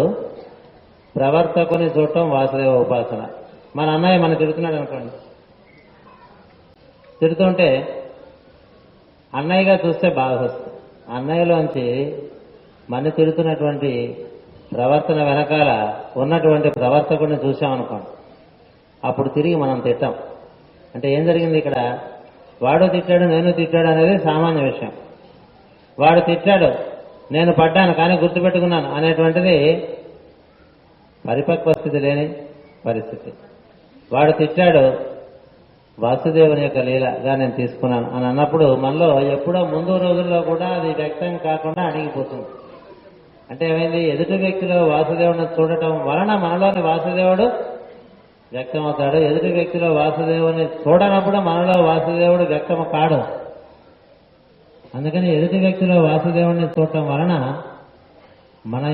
ప్రవర్తకుని చూడటం వాసుదేవ ఉపాసన. మన అన్నయ్య మన తిడుతున్నాడు అనుకోండి, తిడుతుంటే అన్నయ్యగా చూస్తే బాధ వస్తుంది. అన్నయ్యలోంచి మన తిడుతున్నటువంటి ప్రవర్తన వెనకాల ఉన్నటువంటి ప్రవర్తకుడిని చూసామనుకోండి, అప్పుడు తిరిగి మనం తిట్టాం. అంటే ఏం జరిగింది ఇక్కడ? వాడు తిట్టాడు, నేను తిట్టాడు అనేది సామాన్య విషయం. వాడు తిట్టాడు, నేను పడ్డాను కానీ గుర్తుపెట్టుకున్నాను అనేటువంటిది పరిపక్వ స్థితి లేని పరిస్థితి. వాడు తిట్టాడు, వాసుదేవుని యొక్క లీలగా నేను తీసుకున్నాను అని అన్నప్పుడు మనలో ఎప్పుడో ముందు రోజుల్లో కూడా అది వ్యక్తం కాకుండా అణిగిపోతుంది. అంటే ఏమైంది? ఎదుటి వ్యక్తిలో వాసుదేవుని చూడటం వలన మనలోని వాసుదేవుడు వ్యక్తమవుతాడు. ఎదుటి వ్యక్తిలో వాసుదేవుని చూడనప్పుడు మనలో వాసుదేవుడు వ్యక్తం కాడు. అందుకని ఎదుటి వ్యక్తిలో వాసుదేవుని చూడటం వలన మన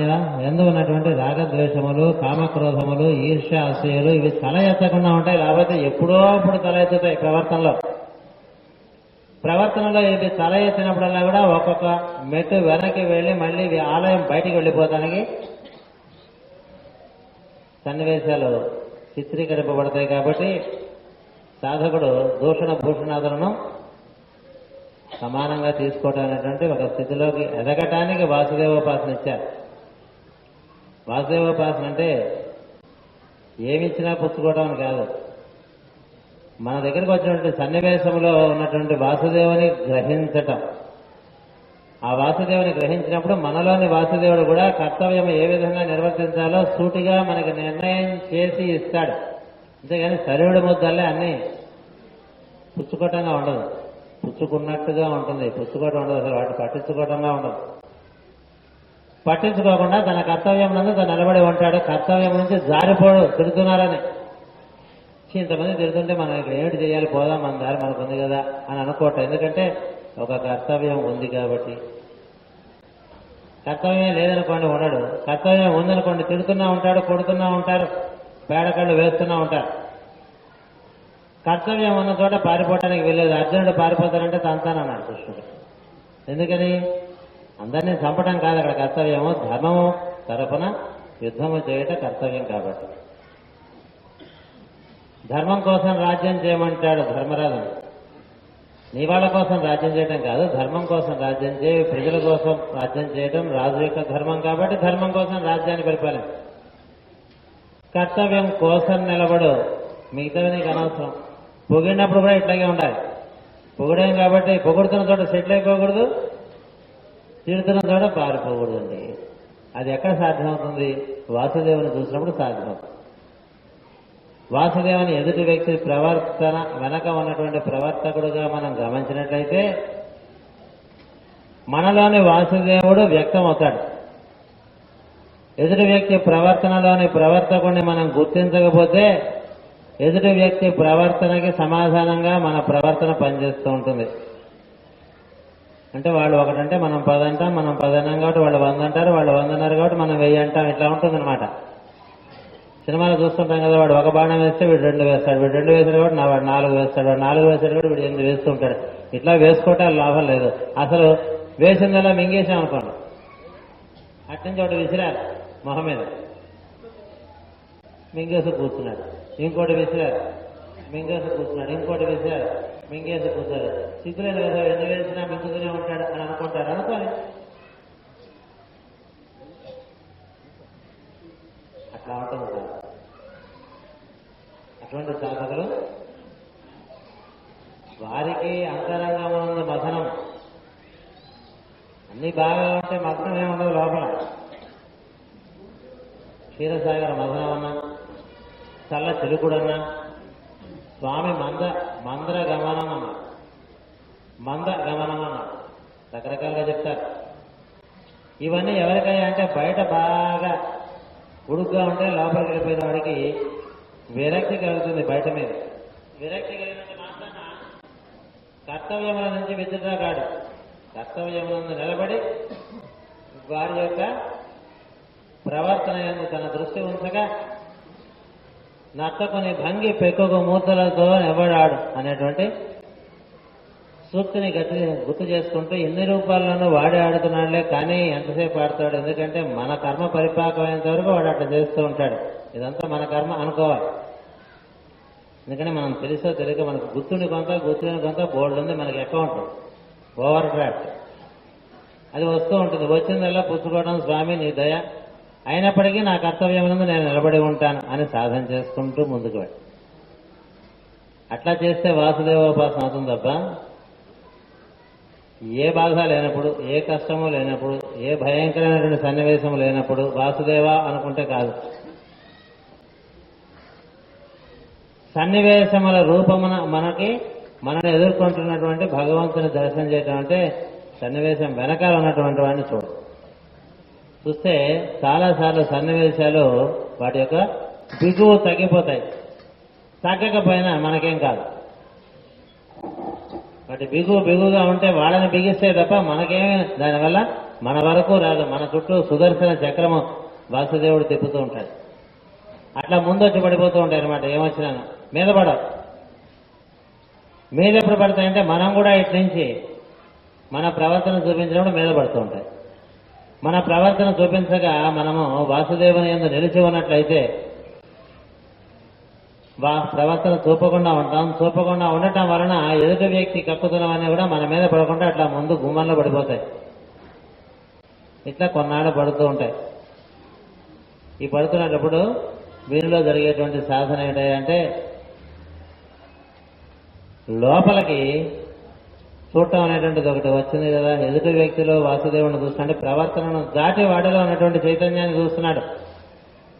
యందు ఉన్నటువంటి రాగద్వేషములు, కామక్రోధములు, ఈర్ష్య, అసూయలు ఇవి తల ఎత్తకుండా ఉంటాయి. లేకపోతే ఎప్పుడో అప్పుడు తల ఎత్తుతాయి ప్రవర్తనలో ఇవి తల ఎత్తినప్పుడల్లా కూడా ఒక్కొక్క మెట్టు వెనక్కి వెళ్ళి మళ్ళీ ఆలయం బయటికి వెళ్ళిపోతానికి సన్నివేశాలు చిత్రీకరింపబడతాయి. కాబట్టి సాధకుడు దూషణ భూషణాదులను సమానంగా తీసుకోవడం అనేటువంటి ఒక స్థితిలోకి ఎదగటానికి వాసుదేవోపాసన ఇచ్చారు. వాసుదేవోపాసన అంటే ఏమిచ్చినా పుచ్చుకోవడం అని కాదు. మన దగ్గరికి వచ్చినటువంటి సన్నివేశంలో ఉన్నటువంటి వాసుదేవుని గ్రహించటం. ఆ వాసుదేవుని గ్రహించినప్పుడు మనలోని వాసుదేవుడు కూడా కర్తవ్యం ఏ విధంగా నిర్వర్తించాలో సూటిగా మనకి నిర్ణయం చేసి ఇస్తాడు. అంతేగాని సరివుడి ముద్దల్లే అన్నీ పుచ్చుకోవటంగా ఉండదు, పుచ్చుకున్నట్టుగా ఉంటుంది. పుచ్చుకోవటం ఉండదు, అసలు వాటి పట్టించుకోవటంగా ఉండదు. పట్టించుకోకుండా తన కర్తవ్యం నందు తను నిలబడి ఉంటాడు. కర్తవ్యం నుంచి జారిపోడు తిడుతున్నారని. ఇంతమంది తిడుతుంటే మనం ఇక్కడ ఏమిటి చేయాలి, పోదాం, మన దారి మనకుంది కదా అని అనుకోవటం. ఎందుకంటే ఒక కర్తవ్యం ఉంది కాబట్టి. కర్తవ్యం లేదనుకోండి ఉండడు, కర్తవ్యం ఉందనుకోండి తిడుతున్నా ఉంటాడు, కొడుతున్నా ఉంటారు, పేడకళ్ళు వేస్తున్నా ఉంటారు. కర్తవ్యం ఉన్న చోట పారిపోవటానికి వెళ్ళేది. అర్జునుడు పారిపోతారంటే తంతానన్నాడు కృష్ణుడు. ఎందుకని? అందరినీ చంపడం కాదు అక్కడ కర్తవ్యము, ధర్మము తరఫున యుద్ధము చేయట కర్తవ్యం. కాబట్టి ధర్మం కోసం రాజ్యం చేయమంటాడు ధర్మరాజు. నీ వాళ్ళ కోసం రాజ్యం చేయడం కాదు, ధర్మం కోసం రాజ్యం చేయి, ప్రజల కోసం రాజ్యం చేయడం రాజు యొక్క ధర్మం. కాబట్టి ధర్మం కోసం రాజ్యాన్ని పరిపాలించు. కర్తవ్యం కోసం నిలబడు, మిగతావి నీకు అనవసరం. పొగిడినప్పుడు కూడా ఇట్లాగే ఉండాలి. పొగిడాం కాబట్టి పొగుడుతున్న చోట సెటిల్ అయిపోకూడదు, తిడుతున్న చోట పారిపోకూడదండి. అది ఎక్కడ సాధ్యమవుతుంది? వాసుదేవుని చూసినప్పుడు సాధ్యమవుతుంది. వాసుదేవుని ఎదుటి వ్యక్తి ప్రవర్తన వెనక ఉన్నటువంటి ప్రవర్తకుడుగా మనం గమనించినట్లయితే మనలోని వాసుదేవుడు వ్యక్తం అవుతాడు. ఎదుటి వ్యక్తి ప్రవర్తనలోని ప్రవర్తకుడిని మనం గుర్తించకపోతే ఎదుటి వ్యక్తి ప్రవర్తనకి సమాధానంగా మన ప్రవర్తన పనిచేస్తూ ఉంటుంది. అంటే వాళ్ళు ఒకటంటే మనం 10 అంటాం, మనం 10 అన్నాం కాబట్టి వాళ్ళు 100 అంటారు, వాళ్ళు 100 అన్నారు కాబట్టి మనం 1000 అంటాం. ఇట్లా ఉంటుందన్నమాట. సినిమాలో చూస్తుంటాం కదా, వాడు ఒక బాణం వేస్తే వీడు 2 వేస్తాడు, వీడు 2 వేసాడు కాబట్టి వాడు 4 వేస్తాడు, వాడు 4 వేసాడు కాబట్టి వీడు 8 వేస్తుంటాడు. ఇట్లా వేసుకోవటాలు లాభం లేదు. అసలు వేసిందలా మింగేసాం అనుకోండి, అట్నుంచి ఒకటి విసిరారు మొహం మీద, మింగేసి కూర్చున్నాడు. ఇంకోటి విసిరారు, మింగేసి కూర్చున్నాడు. ఇంకోటి విసిరారు, మింగేసి కూర్చున్నాడు. సిగ్గులేదు కదా, ఎన్ని వేసినా మింగుతూనే ఉంటాడు అని అనుకుంటారు. అనుకోని అట్లా ఉంటుంది సార్. అటువంటి సాధకులు వారికి అంతరంగమునందు మథనం, అన్ని బాగా ఉంటే మథనం ఏముండదు లోపల. క్షీరసాగర మథనం అన్నా, చల్ల చిలుకుడన్నా, స్వామి మంద్ర గమనం అన్నా, మంద గమనం అన్నా, రకరకాలుగా చెప్తారు. ఇవన్నీ ఎవరికయ్యా అంటే బయట బాగా ఉడుగ్గా ఉంటే లోపలికి వెళ్ళిపోయిన వాడికి విరక్తి కలుగుతుంది. బయట మీద విరక్తి కలిగినంత మాత్రాన కర్తవ్యముల నుంచి విత్డ్రా కాడు. కర్తవ్యములందు నిలబడి వారి యొక్క ప్రవర్తన యందు తన దృష్టి ఉంచగా నత్తకుని భంగి పెక్కుకు మూతలతో ఎవడాడు అనేటువంటి సూక్తిని గుర్తు చేసుకుంటూ ఎన్ని రూపాల్లోనూ వాడే ఆడుతున్నాడులే, కానీ ఎంతసేపు ఆడతాడు. ఎందుకంటే మన కర్మ పరిపాకమైనంత వరకు వాడు అట్లా చేస్తూ ఉంటాడు. ఇదంతా మన కర్మ అనుకోవాలి. ఎందుకంటే మనం తెలుసో తెలియక మనకు గుర్తుని కొంత బోర్డు ఉంది మనకి అకౌంట్ ఓవర్ డ్రాఫ్ట్, అది వస్తూ ఉంటుంది. వచ్చిందల్లా పుచ్చుకోవడం స్వామి నీ దయ, అయినప్పటికీ నా కర్తవ్యం నందు నేను నిలబడి ఉంటాను అని సాధన చేసుకుంటూ ముందుకు వెళ్ళి అట్లా చేస్తే వాసుదేవోపాసన అవుతుంది తప్ప ఏ బాధ లేనప్పుడు, ఏ కష్టము లేనప్పుడు, ఏ భయంకరమైనటువంటి సన్నివేశం లేనప్పుడు వాసుదేవ అనుకుంటే కాదు. సన్నివేశముల రూపమున మనని ఎదుర్కొంటున్నటువంటి భగవంతుని దర్శనం చేయటం అంటే సన్నివేశం వెనకాల ఉన్నటువంటి వాడిని చూస్తే చాలాసార్లు సన్నివేశాలు వాటి యొక్క బిగువు తగ్గిపోతాయి. తగ్గకపోయినా మనకేం కాదు. వాటి బిగువుగా ఉంటే వాళ్ళని బిగిస్తే తప్ప మనకేమీ దానివల్ల మన వరకు రాదు. మన చుట్టూ సుదర్శన చక్రము వాసుదేవుడు తిప్పుతూ ఉంటాడు. అట్లా ముందొచ్చి పడిపోతూ ఉంటాయి అనమాట. ఏమొచ్చినాను మీద పడవు. మీద ఎప్పుడు పడతాయంటే మనం కూడా ఇటు నుంచి మన ప్రవర్తన చూపించినప్పుడు మీద పడుతూ ఉంటాయి. మన ప్రవర్తన చూపించగా మనము వాసుదేవుని యందు నిలిచి ఉన్నట్లయితే ప్రవర్తన చూపకుండా ఉంటాం. చూపకుండా ఉండటం వలన ఎదుటి వ్యక్తి కక్కుతున్నవన్నీ కూడా మన మీద పడకుండా అట్లా ముందు గుమ్మంలో పడిపోతాయి. ఇట్లా కొన్నాళ్ళు పడుతూ ఉంటాయి. ఈ పడుతున్నప్పుడు వీరిలో జరిగేటువంటి సాధన ఏంటంటే లోపలికి చూడటం అనేటువంటిది ఒకటి వచ్చింది కదా. ఎదుటి వ్యక్తిలో వాసుదేవుని చూస్తుంటే ప్రవర్తనను దాటి వాడిలో ఉన్నటువంటి చైతన్యాన్ని చూస్తున్నాడు.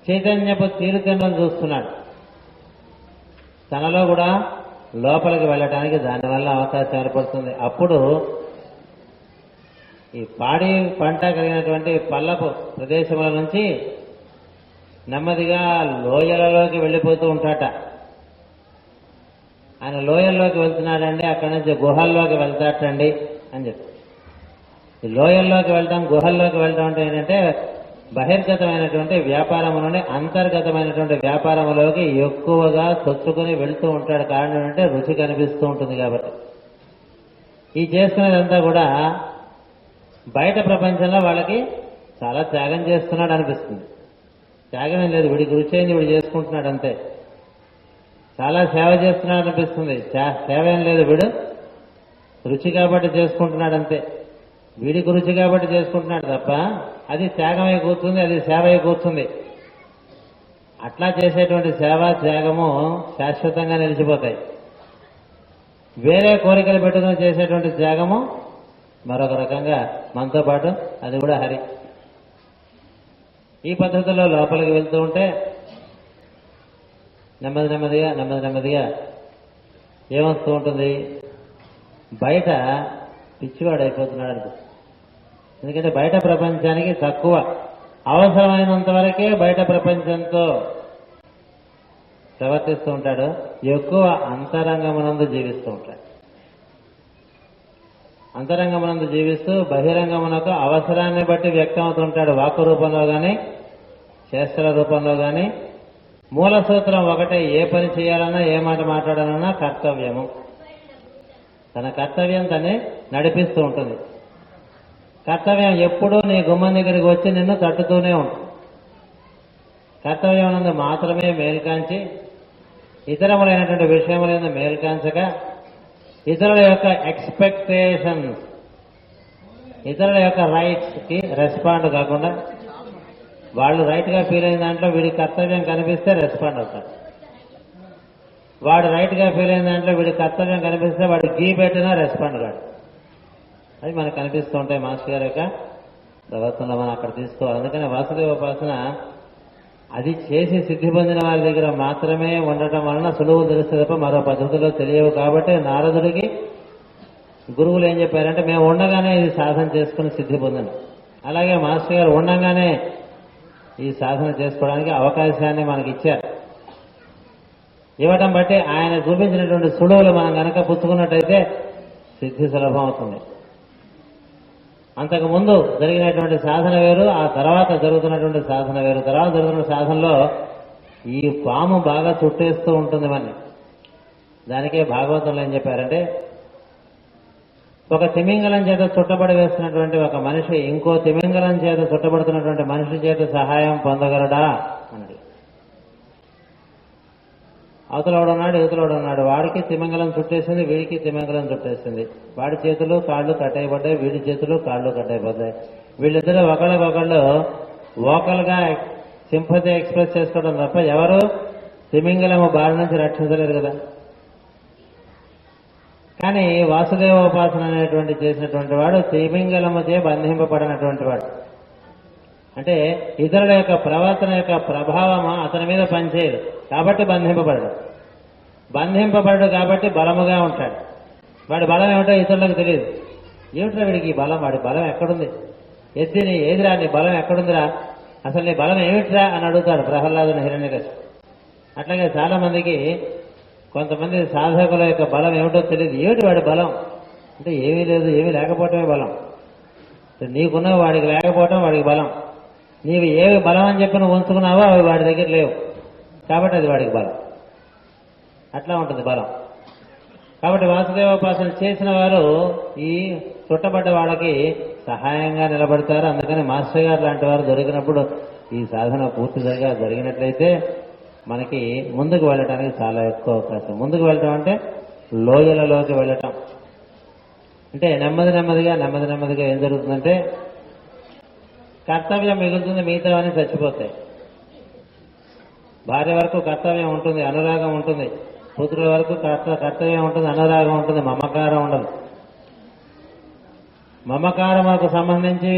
చైతన్యపు తీరుతెన్నులను చూస్తున్నాడు. తనలో కూడా లోపలికి వెళ్ళటానికి దానివల్ల అవకాశం ఏర్పడుతుంది. అప్పుడు ఈ పాడి పంట కలిగినటువంటి పల్లపు ప్రదేశముల నుంచి నెమ్మదిగా లోయలలోకి వెళ్ళిపోతూ ఉంటాట. ఆయన లోయల్లోకి వెళ్తున్నాడండి, అక్కడి నుంచి గుహల్లోకి వెళ్తాటండి అని చెప్పి. ఈ లోయల్లోకి వెళ్ళటం, గుహల్లోకి వెళ్ళటం అంటే ఏంటంటే బహిర్గతమైనటువంటి వ్యాపారము నుండి అంతర్గతమైనటువంటి వ్యాపారములోకి ఎక్కువగా చొచ్చుకుని వెళ్తూ ఉంటాడు. కారణం ఏంటంటే రుచి కనిపిస్తూ ఉంటుంది కాబట్టి. ఈ చేసుకునేదంతా కూడా బయట ప్రపంచంలో వాళ్ళకి చాలా త్యాగం చేస్తున్నాడు అనిపిస్తుంది. త్యాగం ఏం లేదు, వీడికి రుచి అయింది వీడు చేసుకుంటున్నాడు అంతే. చాలా సేవ చేస్తున్నాడు అనిపిస్తుంది. సేవ ఏం లేదు, వీడు రుచి కాబట్టి చేసుకుంటున్నాడు అంతే. వీడికి రుచి కాబట్టి చేసుకుంటున్నాడు తప్ప అది త్యాగమై కూర్చుంది, అది సేవ అయి కూర్చుంది. అట్లా చేసేటువంటి సేవా త్యాగము శాశ్వతంగా నిలిచిపోతాయి. వేరే కోరికలు పెట్టుకుని చేసేటువంటి త్యాగము మరొక రకంగా మనతో పాటు అది కూడా హరి. ఈ పద్ధతిలో లోపలికి వెళ్తూ ఉంటే నెమ్మదిగా ఏమొస్తూ ఉంటుంది, బయట పిచ్చివాడు అయిపోతున్నాడు అనిపిస్తుంది. ఎందుకంటే బయట ప్రపంచానికి తక్కువ అవసరమైనంత వరకే బయట ప్రపంచంతో ప్రవర్తిస్తూ ఉంటాడు. ఎక్కువ అంతరంగమునందు జీవిస్తూ ఉంటాడు. అంతరంగమునందు జీవిస్తూ బహిరంగమునకు అవసరాన్ని బట్టి వ్యక్తం అవుతుంటాడు. వాక్కు రూపంలో కానీ చేష్టల రూపంలో కానీ. మూల సూత్రం ఒకటే, ఏ పని చేయాలన్నా ఏ మాట మాట్లాడాలన్నా కర్తవ్యము. తన కర్తవ్యం తనే నడిపిస్తూ ఉంటుంది. కర్తవ్యం ఎప్పుడూ నీ గుమ్మం దగ్గరికి వచ్చి నిన్ను తట్టుతూనే ఉంటుంది. కర్తవ్యం నందు మాత్రమే మేల్కాంచి ఇతరములైనటువంటి విషయములందు మేల్కాంచక ఇతరుల యొక్క ఎక్స్పెక్టేషన్స్, ఇతరుల యొక్క రైట్స్ కి రెస్పాండ్ కాకుండా వాళ్ళు రైట్ గా ఫీల్ అయిన దాంట్లో వీడి కర్తవ్యం కనిపిస్తే రెస్పాండ్ అవుతాడు. వాడు రైట్ గా ఫీల్ అయిన దాంట్లో వీడి కర్తవ్యం కనిపిస్తే వాడు గీ పెట్టినా రెస్పాండ్ కాడు. అది మనకు కనిపిస్తూ ఉంటాయి మాస్టర్ గారి యొక్క ప్రవర్తనలో మనం అక్కడ తీసుకోవాలి. అందుకని వాసుదేవ ఉపాసన అది చేసి సిద్ధి పొందిన వారి దగ్గర మాత్రమే ఉండటం వలన సులువు తెలుస్తుంది తప్ప మరో పద్ధతిలో తెలియవు. కాబట్టి నారదుడికి గురువులు ఏం చెప్పారంటే, మేము ఉండగానే ఇది సాధన చేసుకుని సిద్ధి పొందండి. అలాగే మాస్టర్ గారు ఉండగానే ఈ సాధన చేసుకోవడానికి అవకాశాన్ని మనకి ఇచ్చారు. ఇవ్వటం బట్టి ఆయన చూపించినటువంటి సులువులు మనం కనుక పుచ్చుకున్నట్టయితే సిద్ధి సులభం అవుతుంది. అంతకు ముందు జరిగినటువంటి సాధన వేరు, ఆ తర్వాత జరుగుతున్నటువంటి సాధన వేరు. తర్వాత జరుగుతున్న సాధనలో ఈ పాము బాగా చుట్టేస్తూ ఉంటుంది మనని. దానికే భాగవతంలో ఏం చెప్పారంటే, ఒక తిమింగలం చేత చుట్టబడి వేస్తున్నటువంటి ఒక మనిషి ఇంకో తిమింగలం చేత చుట్టబడుతున్నటువంటి మనిషి చేత సహాయం పొందగలడా అన్నది. అవతలవాడున్నాడు, యువతలవాడున్నాడు. వాడికి తిమింగలం చుట్టేసింది, వీడికి తిమింగలం చుట్టేసింది. వాడి చేతులు కాళ్ళు కట్టయిపడ్డాయి, వీడి చేతులు కాళ్ళు కట్టయిపోతాయి. వీళ్ళిద్దరూ ఒకళ్ళకొకళ్ళు వోకల్ గా సింపతి ఎక్స్ప్రెస్ చేసుకోవడం తప్ప ఎవరు తిమింగలము బారి నుంచి రక్షించలేరు కదా. కానీ వాసుదేవోపాసన అనేటువంటి చేసినటువంటి వాడు తిమింగలముచే బంధింపబడినటువంటి వాడు. అంటే ఇతరుల యొక్క ప్రవర్తన యొక్క ప్రభావం అతని మీద పనిచేయదు కాబట్టి బంధింపబడడు. బంధింపబడడు కాబట్టి బలముగా ఉంటాడు. వాడి బలం ఏమిటో ఇతరులకు తెలియదు. ఏమిట్రా వీడికి ఈ బలం, వాడి బలం ఎక్కడుంది, ఎద్దిని ఏదిరా నీ బలం ఎక్కడుందిరా, అసలు నీ బలం ఏమిట్రా అని అడుగుతాడు ప్రహ్లాదుని హిరణ్యకశిపుడు. అట్లాగే చాలా మందికి కొంతమంది సాధకుల యొక్క బలం ఏమిటో తెలియదు. ఏమిటి వాడి బలం అంటే ఏమీ లేదు, ఏమీ లేకపోవటమే బలం. నీకున్న వాడికి లేకపోవటం వాడికి బలం. నీవు ఏవి బలం అని చెప్పి నువ్వు ఉంచుకున్నావో అవి వాడి దగ్గర లేవు కాబట్టి అది వాడికి బలం. అట్లా ఉంటుంది బలం. కాబట్టి వాసుదేవోపాసన చేసిన వారు ఈ చుట్టబడ్డ వాళ్ళకి సహాయంగా నిలబడతారు. అందుకని మాస్టర్ గారు లాంటి వారు దొరికినప్పుడు ఈ సాధన పూర్తిగా జరిగినట్లయితే మనకి ముందుకు వెళ్ళటానికి చాలా ఎక్కువ అవకాశం. ముందుకు వెళ్ళటం అంటే లోయలలోకి వెళ్ళటం. అంటే నెమ్మదిగా ఏం జరుగుతుందంటే కర్తవ్యం మిగులుతుంది, మిగతావన్నీ చచ్చిపోతాయి. భార్య వరకు కర్తవ్యం ఉంటుంది, అనురాగం ఉంటుంది. పుత్రుల వరకు కర్తవ్యం ఉంటుంది, అనురాగం ఉంటుంది, మమకారం ఉండదు. మమకారం మనకు సంబంధించి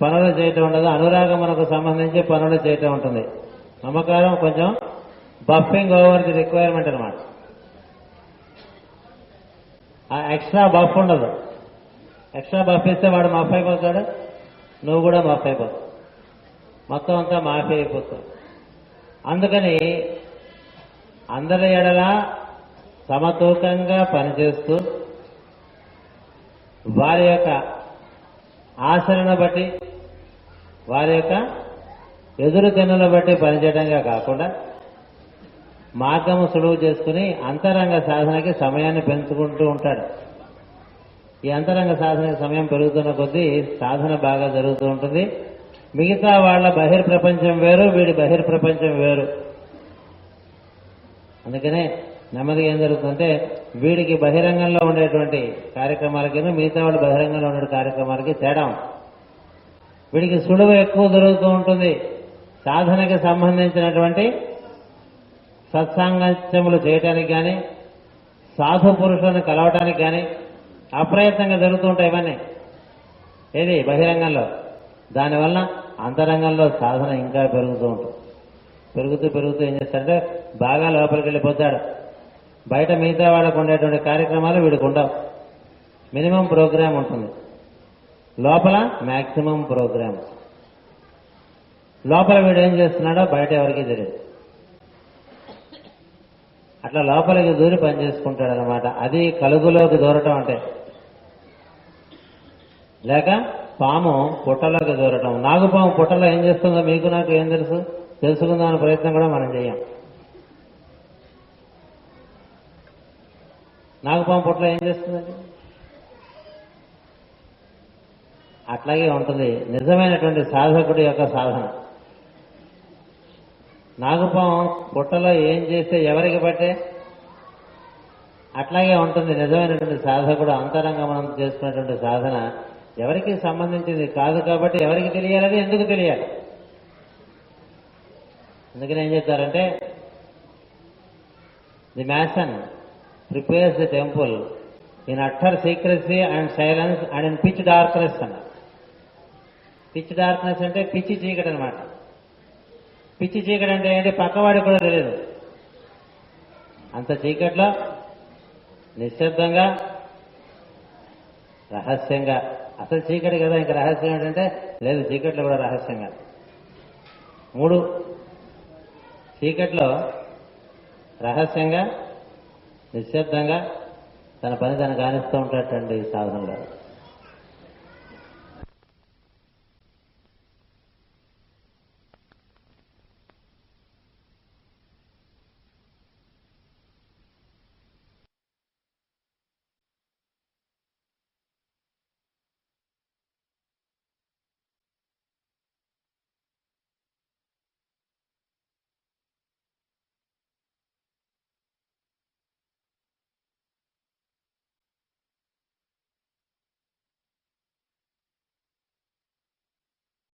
పనులు చేయటం ఉండదు, అనురాగం మనకు సంబంధించి పనులు చేయటం ఉంటుంది. మమకారం కొంచెం బఫింగ్ ఓవర్ ది రిక్వైర్మెంట్ అనమాట. ఆ ఎక్స్ట్రా బఫ్ ఉండదు. ఎక్స్ట్రా బఫ్ ఇస్తే వాడు మాఫ్ అయిపోతాడు, నువ్వు కూడా మాఫ్ అయిపోతావు, మొత్తం అంతా మాఫీ అయిపోతావు. అందుకని అందరి ఎడల సమతూకంగా పనిచేస్తూ వారి యొక్క ఆశలను బట్టి వారి యొక్క ఎదురు తెన్నుల బట్టి పనిచేయడంగా కాకుండా మార్గము సులువు చేసుకుని అంతరంగ సాధనకి సమయాన్ని పెంచుకుంటూ ఉంటాడు. ఈ అంతరంగ సాధనకి సమయం పెరుగుతున్న కొద్దీ సాధన బాగా జరుగుతూ ఉంటుంది. మిగతా వాళ్ళ బహిర్ప్రపంచం వేరు, వీడి బహిర్ప్రపంచం వేరు. అందుకనే నెమ్మదిగా ఏం జరుగుతుందంటే వీడికి బహిరంగంలో ఉండేటువంటి కార్యక్రమాలకి మిగతా వాళ్ళు బహిరంగంలో ఉండే కార్యక్రమాలకి తేడా ఉంది. వీడికి సులువు ఎక్కువ దొరుకుతూ ఉంటుంది. సాధనకి సంబంధించినటువంటి సత్సాంగత్యములు చేయటానికి కానీ సాధు పురుషులను కలవటానికి కానీ అప్రయత్నంగా జరుగుతూ ఉంటాయి ఇవన్నీ. ఏది బహిరంగంలో. దానివల్ల అంతరంగంలో సాధన ఇంకా పెరుగుతూ ఉంటుంది. పెరుగుతూ ఏం చేస్తాడంటే బాగా లోపలికి వెళ్ళిపోతాడు. బయట మిగతా వాళ్ళకు ఉండేటువంటి కార్యక్రమాలు వీడికి ఉండవు. మినిమం ప్రోగ్రామ్ ఉంటుంది, లోపల మ్యాక్సిమం ప్రోగ్రామ్. లోపల వీడు ఏం చేస్తున్నాడో బయట ఎవరికీ తెలియదు. అట్లా లోపలికి దూరి పనిచేసుకుంటాడు అనమాట. అది కలుగులోకి దూరటం అంటే. లేక పాము పుట్టలోకి దూరటం. నాగుపాము పుట్టలో ఏం చేస్తుందో మీకు నాకు ఏం తెలుసు? తెలుసుకుందామనే ప్రయత్నం కూడా మనం చేయం. నాగుపాము పుట్టలో ఏం చేస్తుందండి? అట్లాగే ఉంటుంది నిజమైనటువంటి సాధకుడి యొక్క సాధన. నాగుపాము పుట్టలో ఏం చేస్తే ఎవరికి పట్టే అట్లాగే ఉంటుంది నిజమైనటువంటి సాధకుడు అంతరంగమనం చేసుకున్నటువంటి సాధన ఎవరికి సంబంధించింది కాదు కాబట్టి ఎవరికి తెలియాలని ఎందుకు తెలియాలి? అందుకని ఏం చెప్తారంటే the Mason prepares the temple in utter secrecy and silence and in pitch darkness అన్నారు. పిచ్ డార్క్నెస్ అంటే పిచ్చి చీకటి అనమాట. పిచ్చి చీకటి అంటే ఏంటి? పక్కవాడికి కూడా తెలియదు. అంత చీకట్లో నిశ్శబ్దంగా రహస్యంగా. అసలు చీకటి కదా, ఇంకా రహస్యం ఏంటంటే లేదు, చీకట్లో కూడా రహస్యంగా. 3 చీకట్లో రహస్యంగా నిశ్శబ్దంగా తన పని తను కానిస్తూ ఉంటాడండి ఈ సాధనలో.